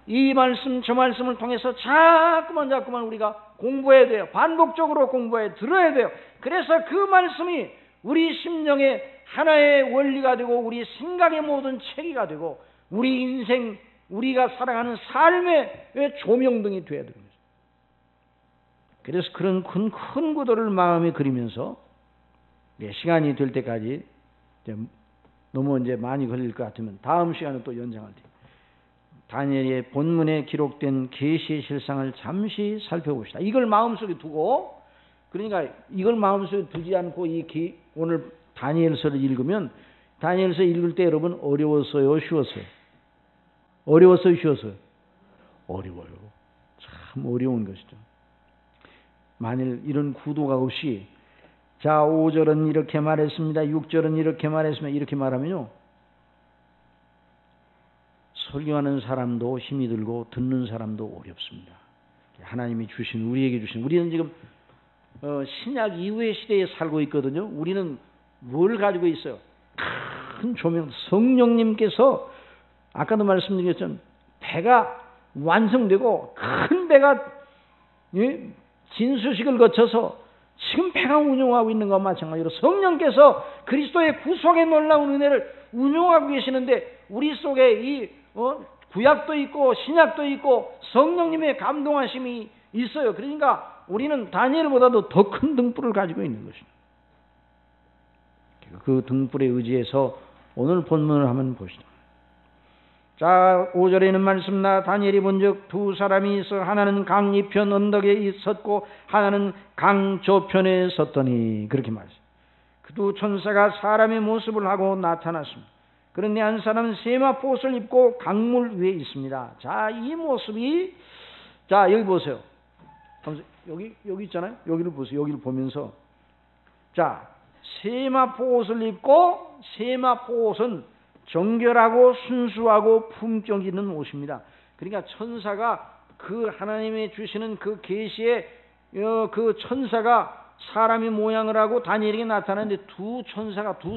이 말씀 저 말씀을 통해서 자꾸만 우리가 공부해야 돼요. 반복적으로 공부해 들어야 돼요. 그래서 그 말씀이 우리 심령의 하나의 원리가 되고 우리 생각의 모든 체계가 되고 우리 인생, 우리가 살아가는 삶의 조명등이 되어야 됩니다. 그래서 그런 큰 구도를 마음에 그리면서 시간이 될 때까지 너무 이제 많이 걸릴 것 같으면 다음 시간에 또 연장할 테니까 다니엘의 본문에 기록된 계시의 실상을 잠시 살펴봅시다. 이걸 마음속에 두고, 그러니까 이걸 마음속에 두지 않고 오늘 다니엘서를 읽으면, 다니엘서 읽을 때 여러분 어려웠어요, 쉬웠어요? 어려웠어요, 쉬웠어요? 어려워요. 참 어려운 것이죠. 만일 이런 구도가 없이 자 5절은 이렇게 말했습니다, 6절은 이렇게 말했습니다, 이렇게 말하면요, 설교하는 사람도 힘이 들고 듣는 사람도 어렵습니다. 하나님이 주신, 우리에게 주신, 우리는 지금 신약 이후의 시대에 살고 있거든요. 우리는 뭘 가지고 있어요? 큰 조명, 성령님께서 아까도 말씀드렸지만 배가 완성되고 큰 배가 진수식을 거쳐서 지금 배가 운용하고 있는 것과 마찬가지로 성령께서 그리스도의 구속의 놀라운 은혜를 운용하고 계시는데, 우리 속에 이 구약도 있고 신약도 있고 성령님의 감동하심이 있어요. 그러니까 우리는 다니엘보다도 더 큰 등불을 가지고 있는 것입니다. 그 등불에 의지해서 오늘 본문을 한번 보시죠. 자, 5절에 있는 말씀, 나 다니엘이 본즉 두 사람이 있어 하나는 강 이편 언덕에 있었고 하나는 강 저편에 섰더니, 그렇게 말했어요. 그 두 천사가 사람의 모습을 하고 나타났습니다. 그런데 한 사람은 세마포 옷을 입고 강물 위에 있습니다. 자, 이 모습이, 자, 여기 보세요. 여기 있잖아요. 여기를 보세요. 여기를 보면서, 자, 세마포 옷을 입고, 세마포 옷은 정결하고 순수하고 품격 있는 옷입니다. 그러니까 천사가 그 하나님이 주시는 그 계시에 그 천사가 사람의 모양을 하고 다니엘에게 나타났는데 두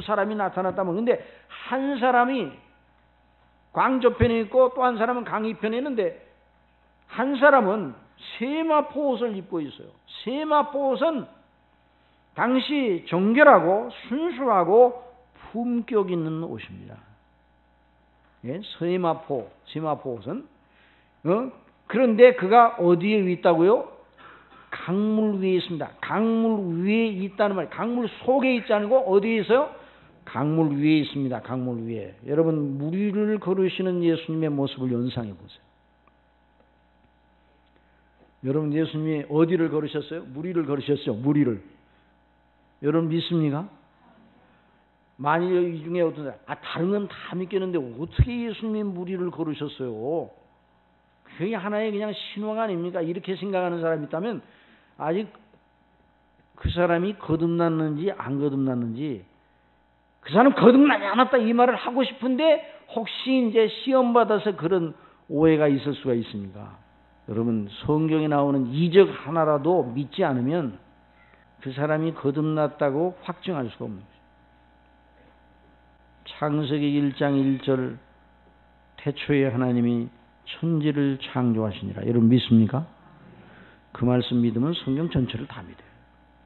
사람이 나타났다면, 근데 한 사람이 광저편에 있고 또 한 사람은 강이편에 있는데, 한 사람은 세마포 옷을 입고 있어요. 세마포 옷은 당시 정결하고 순수하고 품격 있는 옷입니다. 예? 세마포 옷은 그런데 그가 어디에 있다고요? 강물 위에 있습니다. 강물 위에 있다는 말, 강물 속에 있지 않고 어디에 있어요? 강물 위에 있습니다. 강물 위에. 여러분, 물 위를 걸으시는 예수님의 모습을 연상해 보세요. 여러분, 예수님이 어디를 걸으셨어요? 물 위를 걸으셨어요. 물 위를. 여러분 믿습니까? 만일 이 중에 어떤 사람, 다른 건 다 믿겠는데 어떻게 예수님이 물 위를 걸으셨어요? 그게 하나의 그냥 신앙 아닙니까? 이렇게 생각하는 사람이 있다면 아직 그 사람이 거듭났는지 안 거듭났는지, 그 사람 거듭나지 않았다 이 말을 하고 싶은데 혹시 이제 시험 받아서 그런 오해가 있을 수가 있습니까? 여러분, 성경에 나오는 이적 하나라도 믿지 않으면 그 사람이 거듭났다고 확증할 수가 없는 거죠. 창세기 1장 1절, 태초에 하나님이 천지를 창조하시니라. 여러분 믿습니까? 그 말씀 믿으면 성경 전체를 다 믿어요.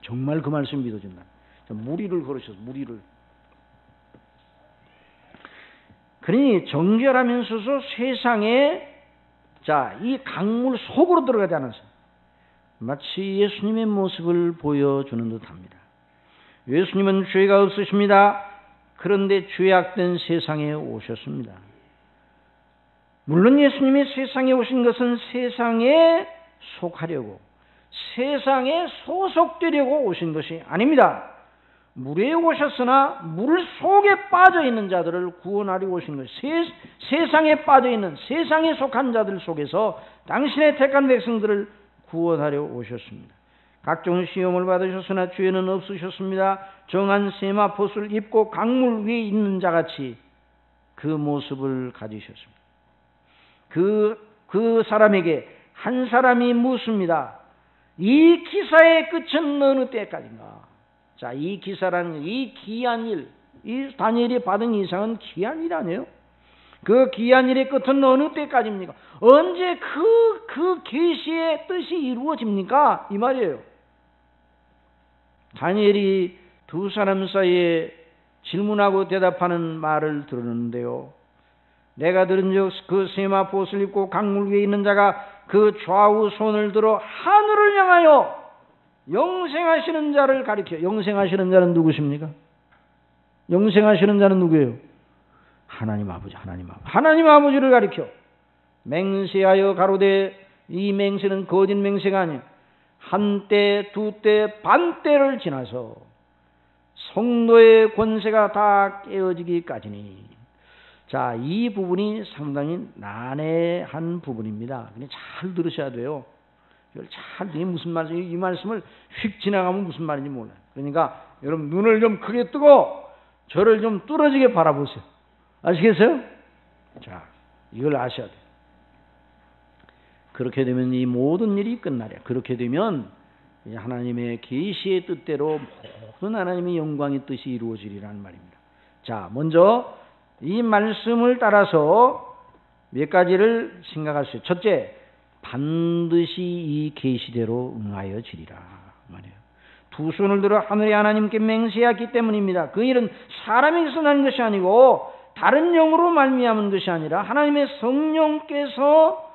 정말 그 말씀 믿어진다. 무리를 걸으셔서 무리를. 그러니 정결하면서도 세상에 이 강물 속으로 들어가지 않았어요. 마치 예수님의 모습을 보여주는 듯합니다. 예수님은 죄가 없으십니다. 그런데 죄악된 세상에 오셨습니다. 물론 예수님이 세상에 오신 것은 세상에 속하려고, 세상에 소속되려고 오신 것이 아닙니다. 물에 오셨으나 물 속에 빠져있는 자들을 구원하려고 오신 것이에요. 세상에 빠져있는, 세상에 속한 자들 속에서 당신의 택한 백성들을 구원하려고 오셨습니다. 각종 시험을 받으셨으나 죄는 없으셨습니다. 정한 세마포를 입고 강물 위에 있는 자같이 그 모습을 가지셨습니다. 그 사람에게 한 사람이 묻습니다. 이 기사의 끝은 어느 때까지인가? 자, 이 기사라는, 이 귀한 일, 이 다니엘이 받은 이상은 귀한 일 아니에요? 그 귀한 일의 끝은 어느 때까지입니까? 언제 그 계시의 뜻이 이루어집니까? 이 말이에요. 다니엘이 두 사람 사이에 질문하고 대답하는 말을 들었는데요. 내가 들은 적 그 세마포 옷을 입고 강물 위에 있는 자가 그 좌우 손을 들어 하늘을 향하여 영생하시는 자를 가리켜. 영생하시는 자는 누구십니까? 영생하시는 자는 누구예요? 하나님 아버지, 하나님 아버지를 가리켜 맹세하여 가로되, 이 맹세는 거짓 맹세가 아니에요. 한때, 두때, 반때를 지나서 성도의 권세가 다 깨어지기까지니. 자, 이 부분이 상당히 난해한 부분입니다. 그냥 잘 들으셔야 돼요. 이걸 이게 무슨 말이지? 이 말씀을 휙 지나가면 무슨 말인지 몰라요. 그러니까 여러분 눈을 좀 크게 뜨고 저를 좀 뚫어지게 바라보세요. 아시겠어요? 자, 이걸 아셔야 돼요. 그렇게 되면 이 모든 일이 끝나려. 그렇게 되면 하나님의 계시의 뜻대로 모든 하나님의 영광의 뜻이 이루어지리라는 말입니다. 자, 먼저 이 말씀을 따라서 몇 가지를 생각하세요. 첫째, 반드시 이 계시대로 응하여지리라 말이에요. 두 손을 들어 하늘의 하나님께 맹세하기 때문입니다. 그 일은 사람에게서 난 것이 아니고 다른 영으로 말미암은 것이 아니라 하나님의 성령께서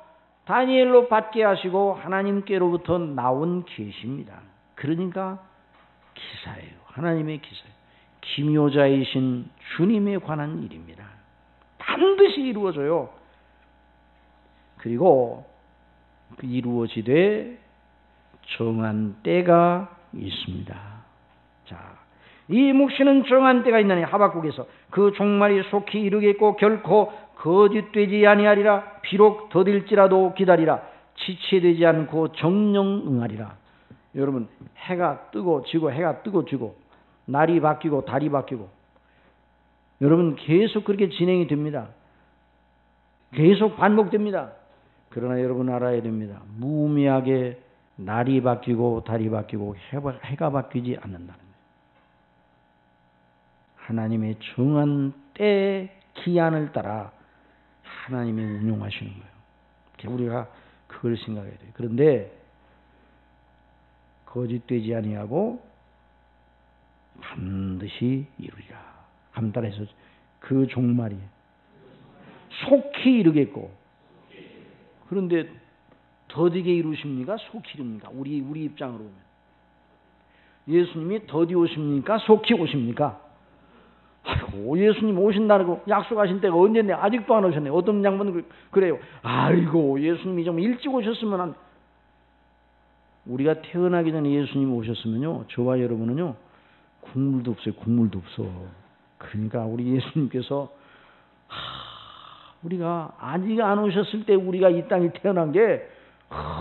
다니엘로 받게 하시고 하나님께로부터 나온 계시입니다. 그러니까 기사예요. 하나님의 기사예요. 기묘자이신 주님에 관한 일입니다. 반드시 이루어져요. 그리고 그 이루어지되 정한 때가 있습니다. 자, 이 묵시는 정한 때가 있나니 하박국에서 그 종말이 속히 이르겠고 결코 거짓되지 아니하리라. 비록 더딜지라도 기다리라. 지체되지 않고 정령 응하리라. 여러분, 해가 뜨고 지고 해가 뜨고 지고 날이 바뀌고 달이 바뀌고 여러분 계속 그렇게 진행이 됩니다. 계속 반복됩니다. 그러나 여러분 알아야 됩니다. 무의미하게 날이 바뀌고 달이 바뀌고 해가 바뀌지 않는다는 거예요. 하나님의 정한 때 기한을 따라 하나님이 운용하시는 거예요. 우리가 그걸 생각해야 돼요. 그런데 거짓되지 아니하고 반드시 이루리라. 함따라해서 그 종말이 속히 이루겠고, 그런데 더디게 이루십니까? 속히 이룹니까? 우리 입장으로 보면 예수님이 더디 오십니까? 속히 오십니까? 아이고, 예수님 오신다고 약속하신 때가 언제인데 아직도 안 오셨네. 어떤 양반은 그래요. 아이고, 예수님이 좀 일찍 오셨으면 우리가 태어나기 전에 예수님 오셨으면요, 저와 여러분은요 국물도 없어요. 국물도 없어. 그러니까 우리 예수님께서 우리가 아직 안 오셨을 때 우리가 이 땅에 태어난 게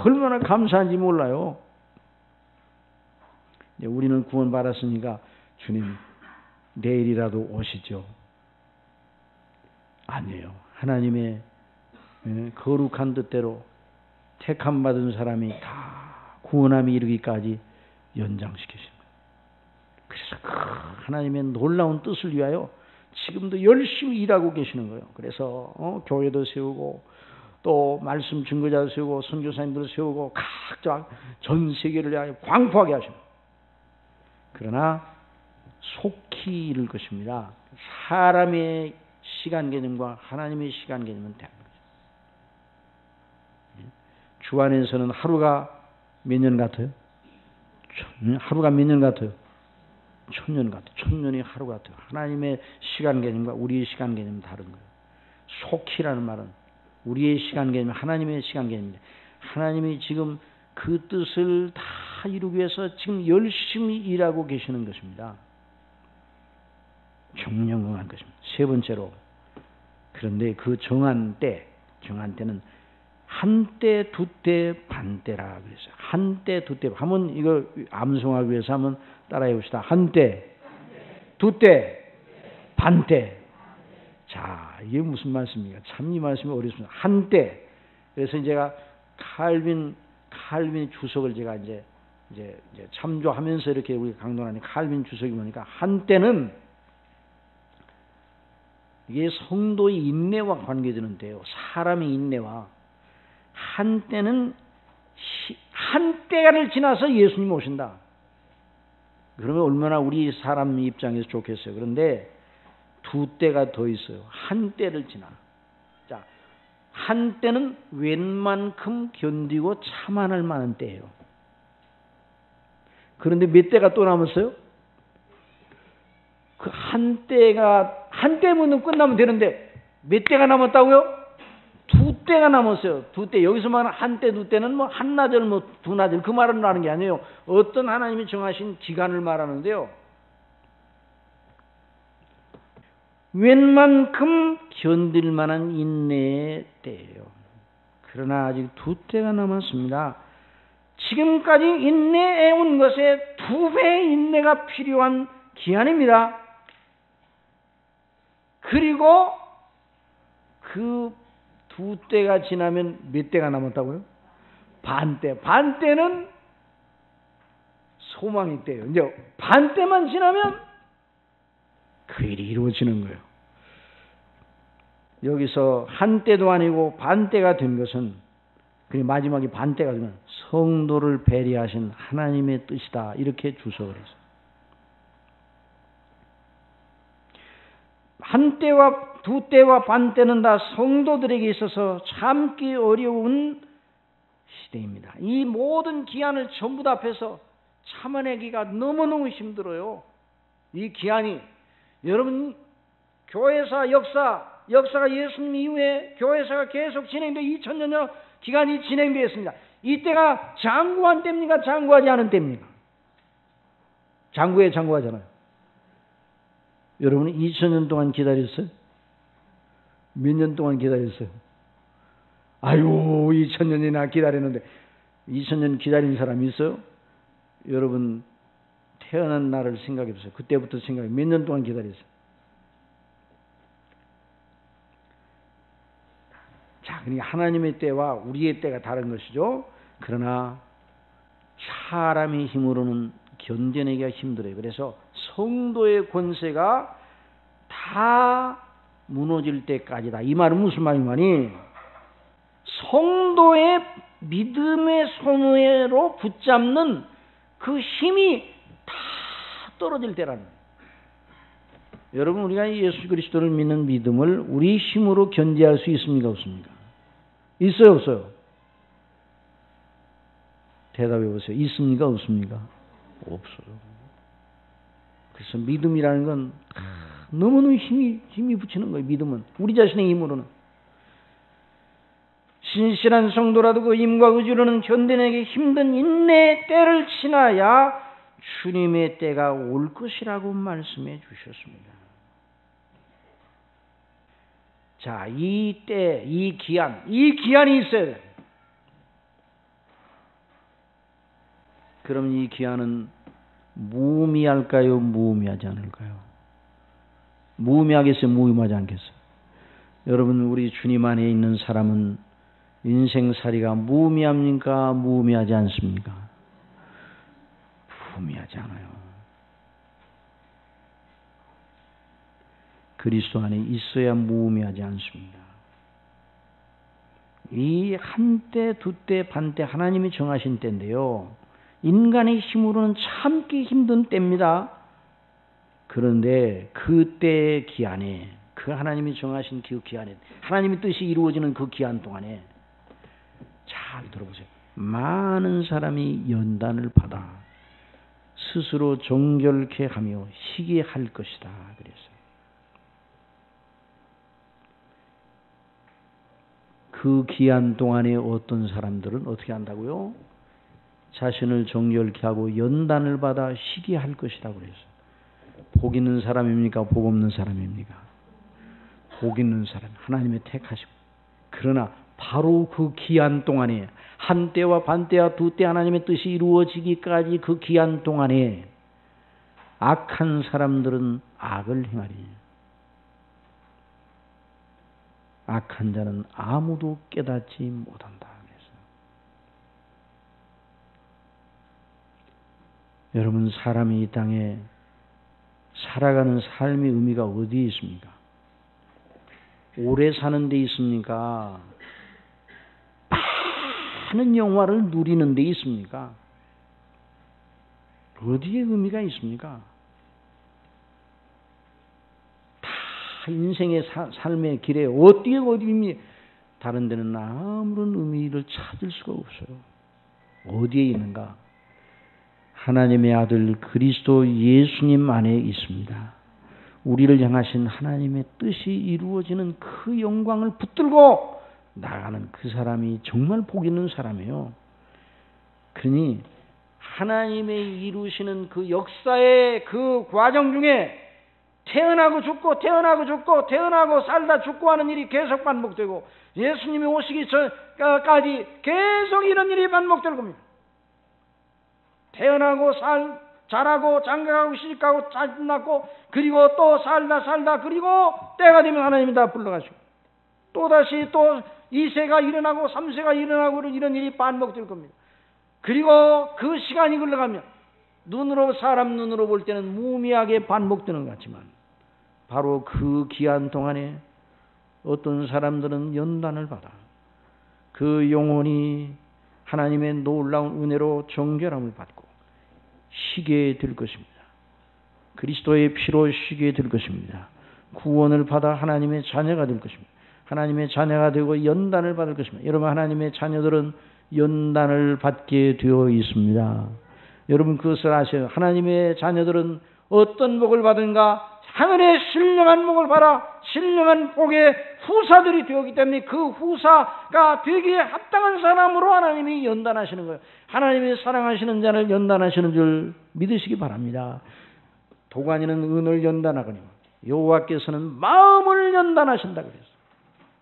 얼마나 감사한지 몰라요. 우리는 구원 받았으니까 주님 내일이라도 오시죠. 아니에요. 하나님의 거룩한 뜻대로 택함 받은 사람이 다 구원함이 이르기까지 연장시키신 거예요. 그래서 그 하나님의 놀라운 뜻을 위하여 지금도 열심히 일하고 계시는 거예요. 그래서 교회도 세우고 또 말씀 증거자도 세우고 선교사님들도 세우고 각자 전 세계를 위하여 광포하게 하시는 거예요. 그러나 속히 이룰 것입니다. 사람의 시간 개념과 하나님의 시간 개념은 다른 거죠. 주 안에서는 하루가 몇 년 같아요? 하루가 몇 년 같아요? 1000년 같아요. 1000년이 하루 같아요. 하나님의 시간 개념과 우리의 시간 개념은 다른 거예요. 속히라는 말은 우리의 시간 개념, 하나님의 시간 개념입니다. 하나님이 지금 그 뜻을 다 이루기 위해서 지금 열심히 일하고 계시는 것입니다. 정령응한 것입니다. 세 번째로, 그런데 그 정한 때는 한때, 두때, 반때라 그랬어요. 한때, 두때. 한번 이거 암송하기 위해서 한번 따라해 봅시다. 한때, 두때, 반때. 자, 이게 무슨 말씀입니까? 참 이 말씀이 어렵습니다. 한때. 그래서 제가 칼빈 주석을 제가 이제 참조하면서 이렇게 우리 강론하는 칼빈 주석이 보니까 한때는 이게 성도의 인내와 관계되는데요. 사람의 인내와 한때는 한때를 지나서 예수님이 오신다. 그러면 얼마나 우리 사람 입장에서 좋겠어요. 그런데 두 때가 더 있어요. 한때를 지나. 자, 한때는 웬만큼 견디고 참아낼 만한 때예요. 그런데 몇 때가 또 남았어요? 그 한때면 끝나면 되는데 몇 때가 남았다고요? 두 때가 남았어요. 두 때. 여기서 말하는 한때, 두 때는 뭐 한나절, 뭐 두나절 그 말을 말하는 게 아니에요. 어떤 하나님이 정하신 기간을 말하는데요. 웬만큼 견딜 만한 인내의 때예요. 그러나 아직 두 때가 남았습니다. 지금까지 인내해 온 것에 2배의 인내가 필요한 기한입니다. 그리고 그 두 때가 지나면 몇 때가 남았다고요? 반때. 반때는 소망의 때예요. 이제 반때만 지나면 그 일이 이루어지는 거예요. 여기서 한때도 아니고 반때가 된 것은 그 마지막에 반때가 되면 성도를 배려하신 하나님의 뜻이다. 이렇게 주석을 했어요. 한때와 두때와 반때는 다 성도들에게 있어서 참기 어려운 시대입니다. 이 모든 기한을 전부 다 앞에서 참아내기가 너무너무 힘들어요. 이 기한이 여러분 교회사 역사가 예수님 이후에 교회사가 계속 진행돼 2000년 기간이 진행되었습니다. 이때가 장구한 때입니까? 장구하지 않은 때입니까? 장구하잖아요. 여러분은 2000년 동안 기다렸어요? 몇 년 동안 기다렸어요? 아유, 2000년이나 기다렸는데 2000년 기다린 사람이 있어요? 여러분 태어난 날을 생각해 보세요. 그때부터 생각해 몇 년 동안 기다렸어요? 자, 그러니까 하나님의 때와 우리의 때가 다른 것이죠. 그러나 사람의 힘으로는 견뎌내기가 힘들어요. 그래서 성도의 권세가 다 무너질 때까지다. 이 말은 무슨 말이냐니, 성도의 믿음의 손으로 붙잡는 그 힘이 다 떨어질 때라는 거예요. 여러분, 우리가 예수 그리스도를 믿는 믿음을 우리 힘으로 견제할 수 있습니까? 없습니까? 있어요? 없어요? 대답해 보세요. 있습니까? 없습니까? 없어요. 그래서 믿음이라는 건 너무너무 힘이 붙이는 거예요. 믿음은. 우리 자신의 힘으로는. 신실한 성도라도 그 힘과 의지로는 견뎌내기 힘든 인내의 때를 지나야 주님의 때가 올 것이라고 말씀해 주셨습니다. 자, 이 때, 이 기한이 있어야 돼요. 그럼 이 기한은 무의미할까요? 무의미하지 않을까요? 무의미하겠어요? 무의미하지 않겠어요? 여러분, 우리 주님 안에 있는 사람은 인생살이가 무의미합니까? 무의미하지 않습니까? 무의미하지 않아요. 그리스도 안에 있어야 무의미하지 않습니다. 이 한때, 두때, 반때 하나님이 정하신 때인데요. 인간의 힘으로는 참기 힘든 때입니다. 그런데 그때의 기한에, 그 하나님이 정하신 그 기한에, 하나님의 뜻이 이루어지는 그 기한 동안에 잘 들어보세요. 많은 사람이 연단을 받아 스스로 정결케 하며 희게 할 것이다. 그랬어요. 그 기한 동안에 어떤 사람들은 어떻게 한다고요? 자신을 정결케 하고 연단을 받아 희게 할 것이라고 그랬어요. 복 있는 사람입니까? 복 없는 사람입니까? 복 있는 사람, 하나님의 택하시고. 그러나 바로 그 기한 동안에, 한때와 반때와 두때 하나님의 뜻이 이루어지기까지 그 기한 동안에 악한 사람들은 악을 행하리. 악한 자는 아무도 깨닫지 못한다. 여러분, 사람이 이 땅에 살아가는 삶의 의미가 어디에 있습니까? 오래 사는 데 있습니까? 많은 영화를 누리는 데 있습니까? 어디에 의미가 있습니까? 다 인생의 삶의 길에 어디에 의미, 다른 데는 아무런 의미를 찾을 수가 없어요. 어디에 있는가? 하나님의 아들 그리스도 예수님 안에 있습니다. 우리를 향하신 하나님의 뜻이 이루어지는 그 영광을 붙들고 나가는 그 사람이 정말 복 있는 사람이에요. 그러니 하나님의 이루시는 그 역사의 그 과정 중에 태어나고 죽고 태어나고 죽고 태어나고 살다 죽고 하는 일이 계속 반복되고 예수님이 오시기 전까지 계속 이런 일이 반복될 겁니다. 태어나고 자라고 장가가고 시집가고 자낳고 그리고 또 살다 그리고 때가 되면 하나님이 다 불러가시고 또다시 또 2세가 일어나고 3세가 일어나고 이런 일이 반복될 겁니다. 그리고 그 시간이 흘러가면 사람 눈으로 볼 때는 무의미하게 반복되는 것 같지만 바로 그 기한 동안에 어떤 사람들은 연단을 받아 그 영혼이 하나님의 놀라운 은혜로 정결함을 받고 쉬게 될 것입니다. 그리스도의 피로 쉬게 될 것입니다. 구원을 받아 하나님의 자녀가 될 것입니다. 하나님의 자녀가 되고 연단을 받을 것입니다. 여러분, 하나님의 자녀들은 연단을 받게 되어 있습니다. 여러분, 그것을 아세요. 하나님의 자녀들은 어떤 복을 받은가? 하늘의 신령한 복을 받아 신령한 복의 후사들이 되었기 때문에 그 후사가 되기에 합당한 사람으로 하나님이 연단하시는 거예요. 하나님이 사랑하시는 자를 연단하시는 줄 믿으시기 바랍니다. 도가니는 은을 연단하거니와 여호와께서는 마음을 연단하신다 그랬어요.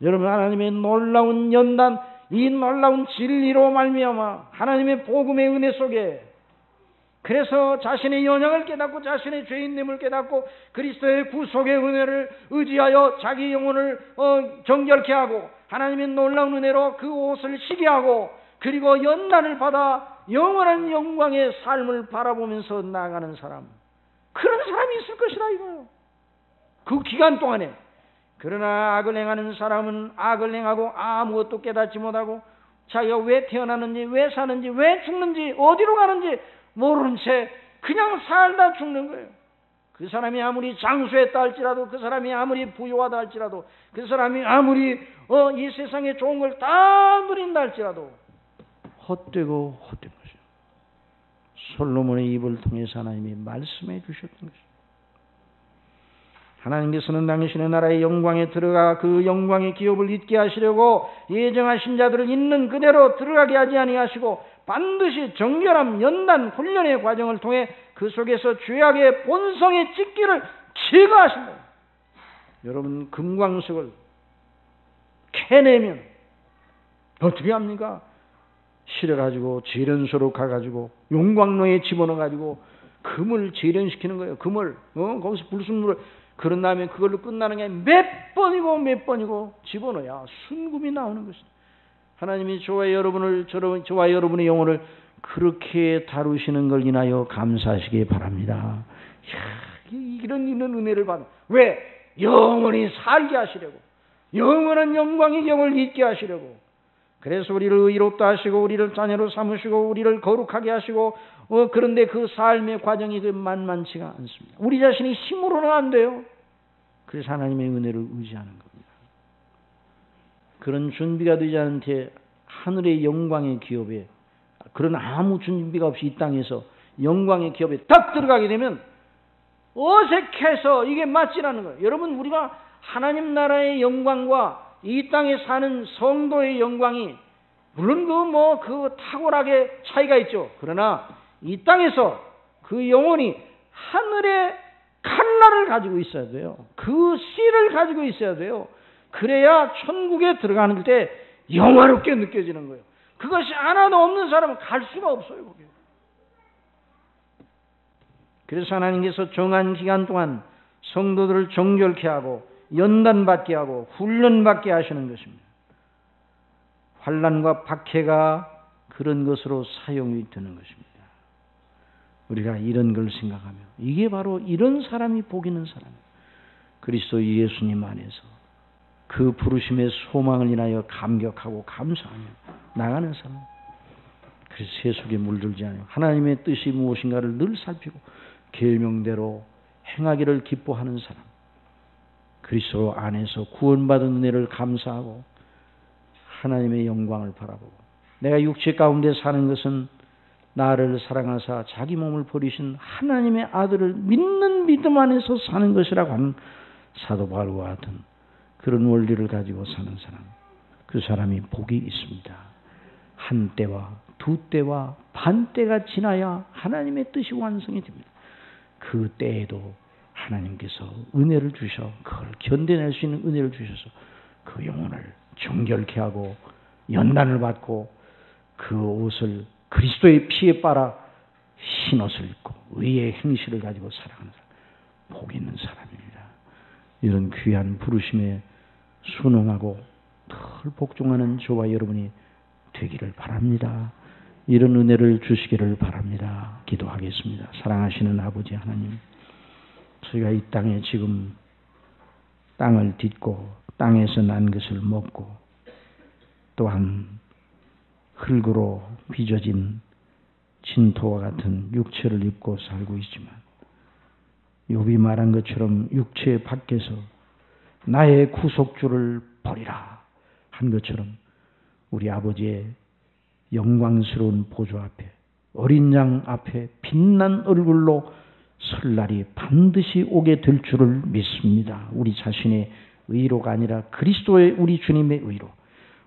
여러분, 하나님의 놀라운 연단, 이 놀라운 진리로 말미암아 하나님의 복음의 은혜 속에 그래서 자신의 연약을 깨닫고 자신의 죄인됨을 깨닫고 그리스도의 구속의 은혜를 의지하여 자기 영혼을 정결케 하고 하나님의 놀라운 은혜로 그 옷을 시게 하고 그리고 연단을 받아 영원한 영광의 삶을 바라보면서 나아가는 사람, 그런 사람이 있을 것이라 이거요. 그 기간 동안에. 그러나 악을 행하는 사람은 악을 행하고 아무것도 깨닫지 못하고 자기가 왜 태어나는지, 왜 사는지, 왜 죽는지, 어디로 가는지 모르는 채 그냥 살다 죽는 거예요. 그 사람이 아무리 장수했다 할지라도, 그 사람이 아무리 부유하다 할지라도, 그 사람이 아무리 이 세상에 좋은 걸 다 누린다 할지라도 헛되고 헛된 것이죠. 솔로몬의 입을 통해서 하나님이 말씀해 주셨던 것이죠. 하나님께서는 당신의 나라의 영광에 들어가 그 영광의 기업을 잊게 하시려고 예정하신 자들을 있는 그대로 들어가게 하지 아니하시고 반드시 정결함, 연단, 훈련의 과정을 통해 그 속에서 죄악의 본성의 찢기를 제거하신다. 여러분, 금광석을 캐내면 어떻게 합니까? 실어가지고 재련소로 가가지고 용광로에 집어넣어가지고 금을 재련시키는 거예요. 금을 거기서 불순물을 그런 다음에 그걸로 끝나는 게 몇 번이고 집어넣어야 순금이 나오는 것이다. 하나님이 저와 여러분의 영혼을 그렇게 다루시는 걸 인하여 감사하시기 바랍니다. 이런 은혜를 받는, 왜? 영원히 살게 하시려고, 영원한 영광의 영을 잊게 하시려고. 그래서 우리를 의롭다 하시고 우리를 자녀로 삼으시고 우리를 거룩하게 하시고 그런데 그 삶의 과정이 만만치가 않습니다. 우리 자신이 힘으로는 안 돼요. 그래서 하나님의 은혜를 의지하는 겁니다. 그런 준비가 되지 않은 채 하늘의 영광의 기업에, 그런 아무 준비가 없이 이 땅에서 영광의 기업에 딱 들어가게 되면 어색해서 이게 맞지 않는 거예요. 여러분, 우리가 하나님 나라의 영광과 이 땅에 사는 성도의 영광이 물론 그 탁월하게 차이가 있죠. 그러나 이 땅에서 그 영혼이 하늘의 칼날을 가지고 있어야 돼요. 그 씨를 가지고 있어야 돼요. 그래야 천국에 들어가는 때 영화롭게 느껴지는 거예요. 그것이 하나도 없는 사람은 갈 수가 없어요. 거기. 그래서 하나님께서 정한 기간 동안 성도들을 정결케 하고 연단받게 하고 훈련받게 하시는 것입니다. 환난과 박해가 그런 것으로 사용이 되는 것입니다. 우리가 이런 걸 생각하며 이게 바로 이런 사람이 복 있는 사람이에요. 그리스도 예수님 안에서 그 부르심의 소망을 인하여 감격하고 감사하며 나가는 사람. 그래서 세속에 물들지 않아요. 하나님의 뜻이 무엇인가를 늘 살피고 계명대로 행하기를 기뻐하는 사람. 그리스도 안에서 구원받은 은혜를 감사하고 하나님의 영광을 바라보고, 내가 육체 가운데 사는 것은 나를 사랑하사 자기 몸을 버리신 하나님의 아들을 믿는 믿음 안에서 사는 것이라고 하는 사도 바울과 같은 그런 원리를 가지고 사는 사람, 그 사람이 복이 있습니다. 한 때와 두 때와 반 때가 지나야 하나님의 뜻이 완성이 됩니다. 그 때에도 하나님께서 은혜를 주셔, 그걸 견뎌낼 수 있는 은혜를 주셔서 그 영혼을 정결케 하고 연단을 받고 그 옷을 그리스도의 피에 빨아 흰 옷을 입고 의의 행실을 가지고 살아가는 사람, 복 있는 사람입니다. 이런 귀한 부르심에 순응하고 늘 복종하는 저와 여러분이 되기를 바랍니다. 이런 은혜를 주시기를 바랍니다. 기도하겠습니다. 사랑하시는 아버지 하나님, 저희가 이 땅에 지금 땅을 딛고 땅에서 난 것을 먹고 또한 흙으로 빚어진 진토와 같은 육체를 입고 살고 있지만, 욥이 말한 것처럼 육체 밖에서 나의 구속주를 버리라 한 것처럼 우리 아버지의 영광스러운 보좌 앞에, 어린 양 앞에 빛난 얼굴로 설 날이 반드시 오게 될 줄을 믿습니다. 우리 자신의 의로가 아니라 그리스도의 우리 주님의 의로,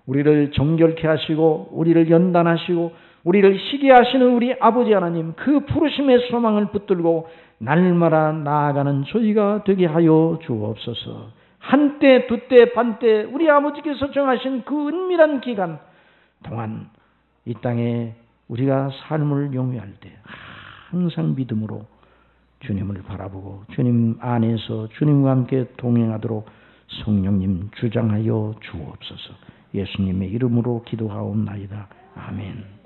우리를 정결케 하시고 우리를 연단하시고 우리를 희게 하시는 우리 아버지 하나님, 그 부르심의 소망을 붙들고 날마다 나아가는 저희가 되게 하여 주옵소서. 한때 두때 반때 우리 아버지께서 정하신 그 은밀한 기간 동안 이 땅에 우리가 삶을 용회할 때 항상 믿음으로 주님을 바라보고 주님 안에서 주님과 함께 동행하도록 성령님 주장하여 주옵소서. 예수님의 이름으로 기도하옵나이다. 아멘.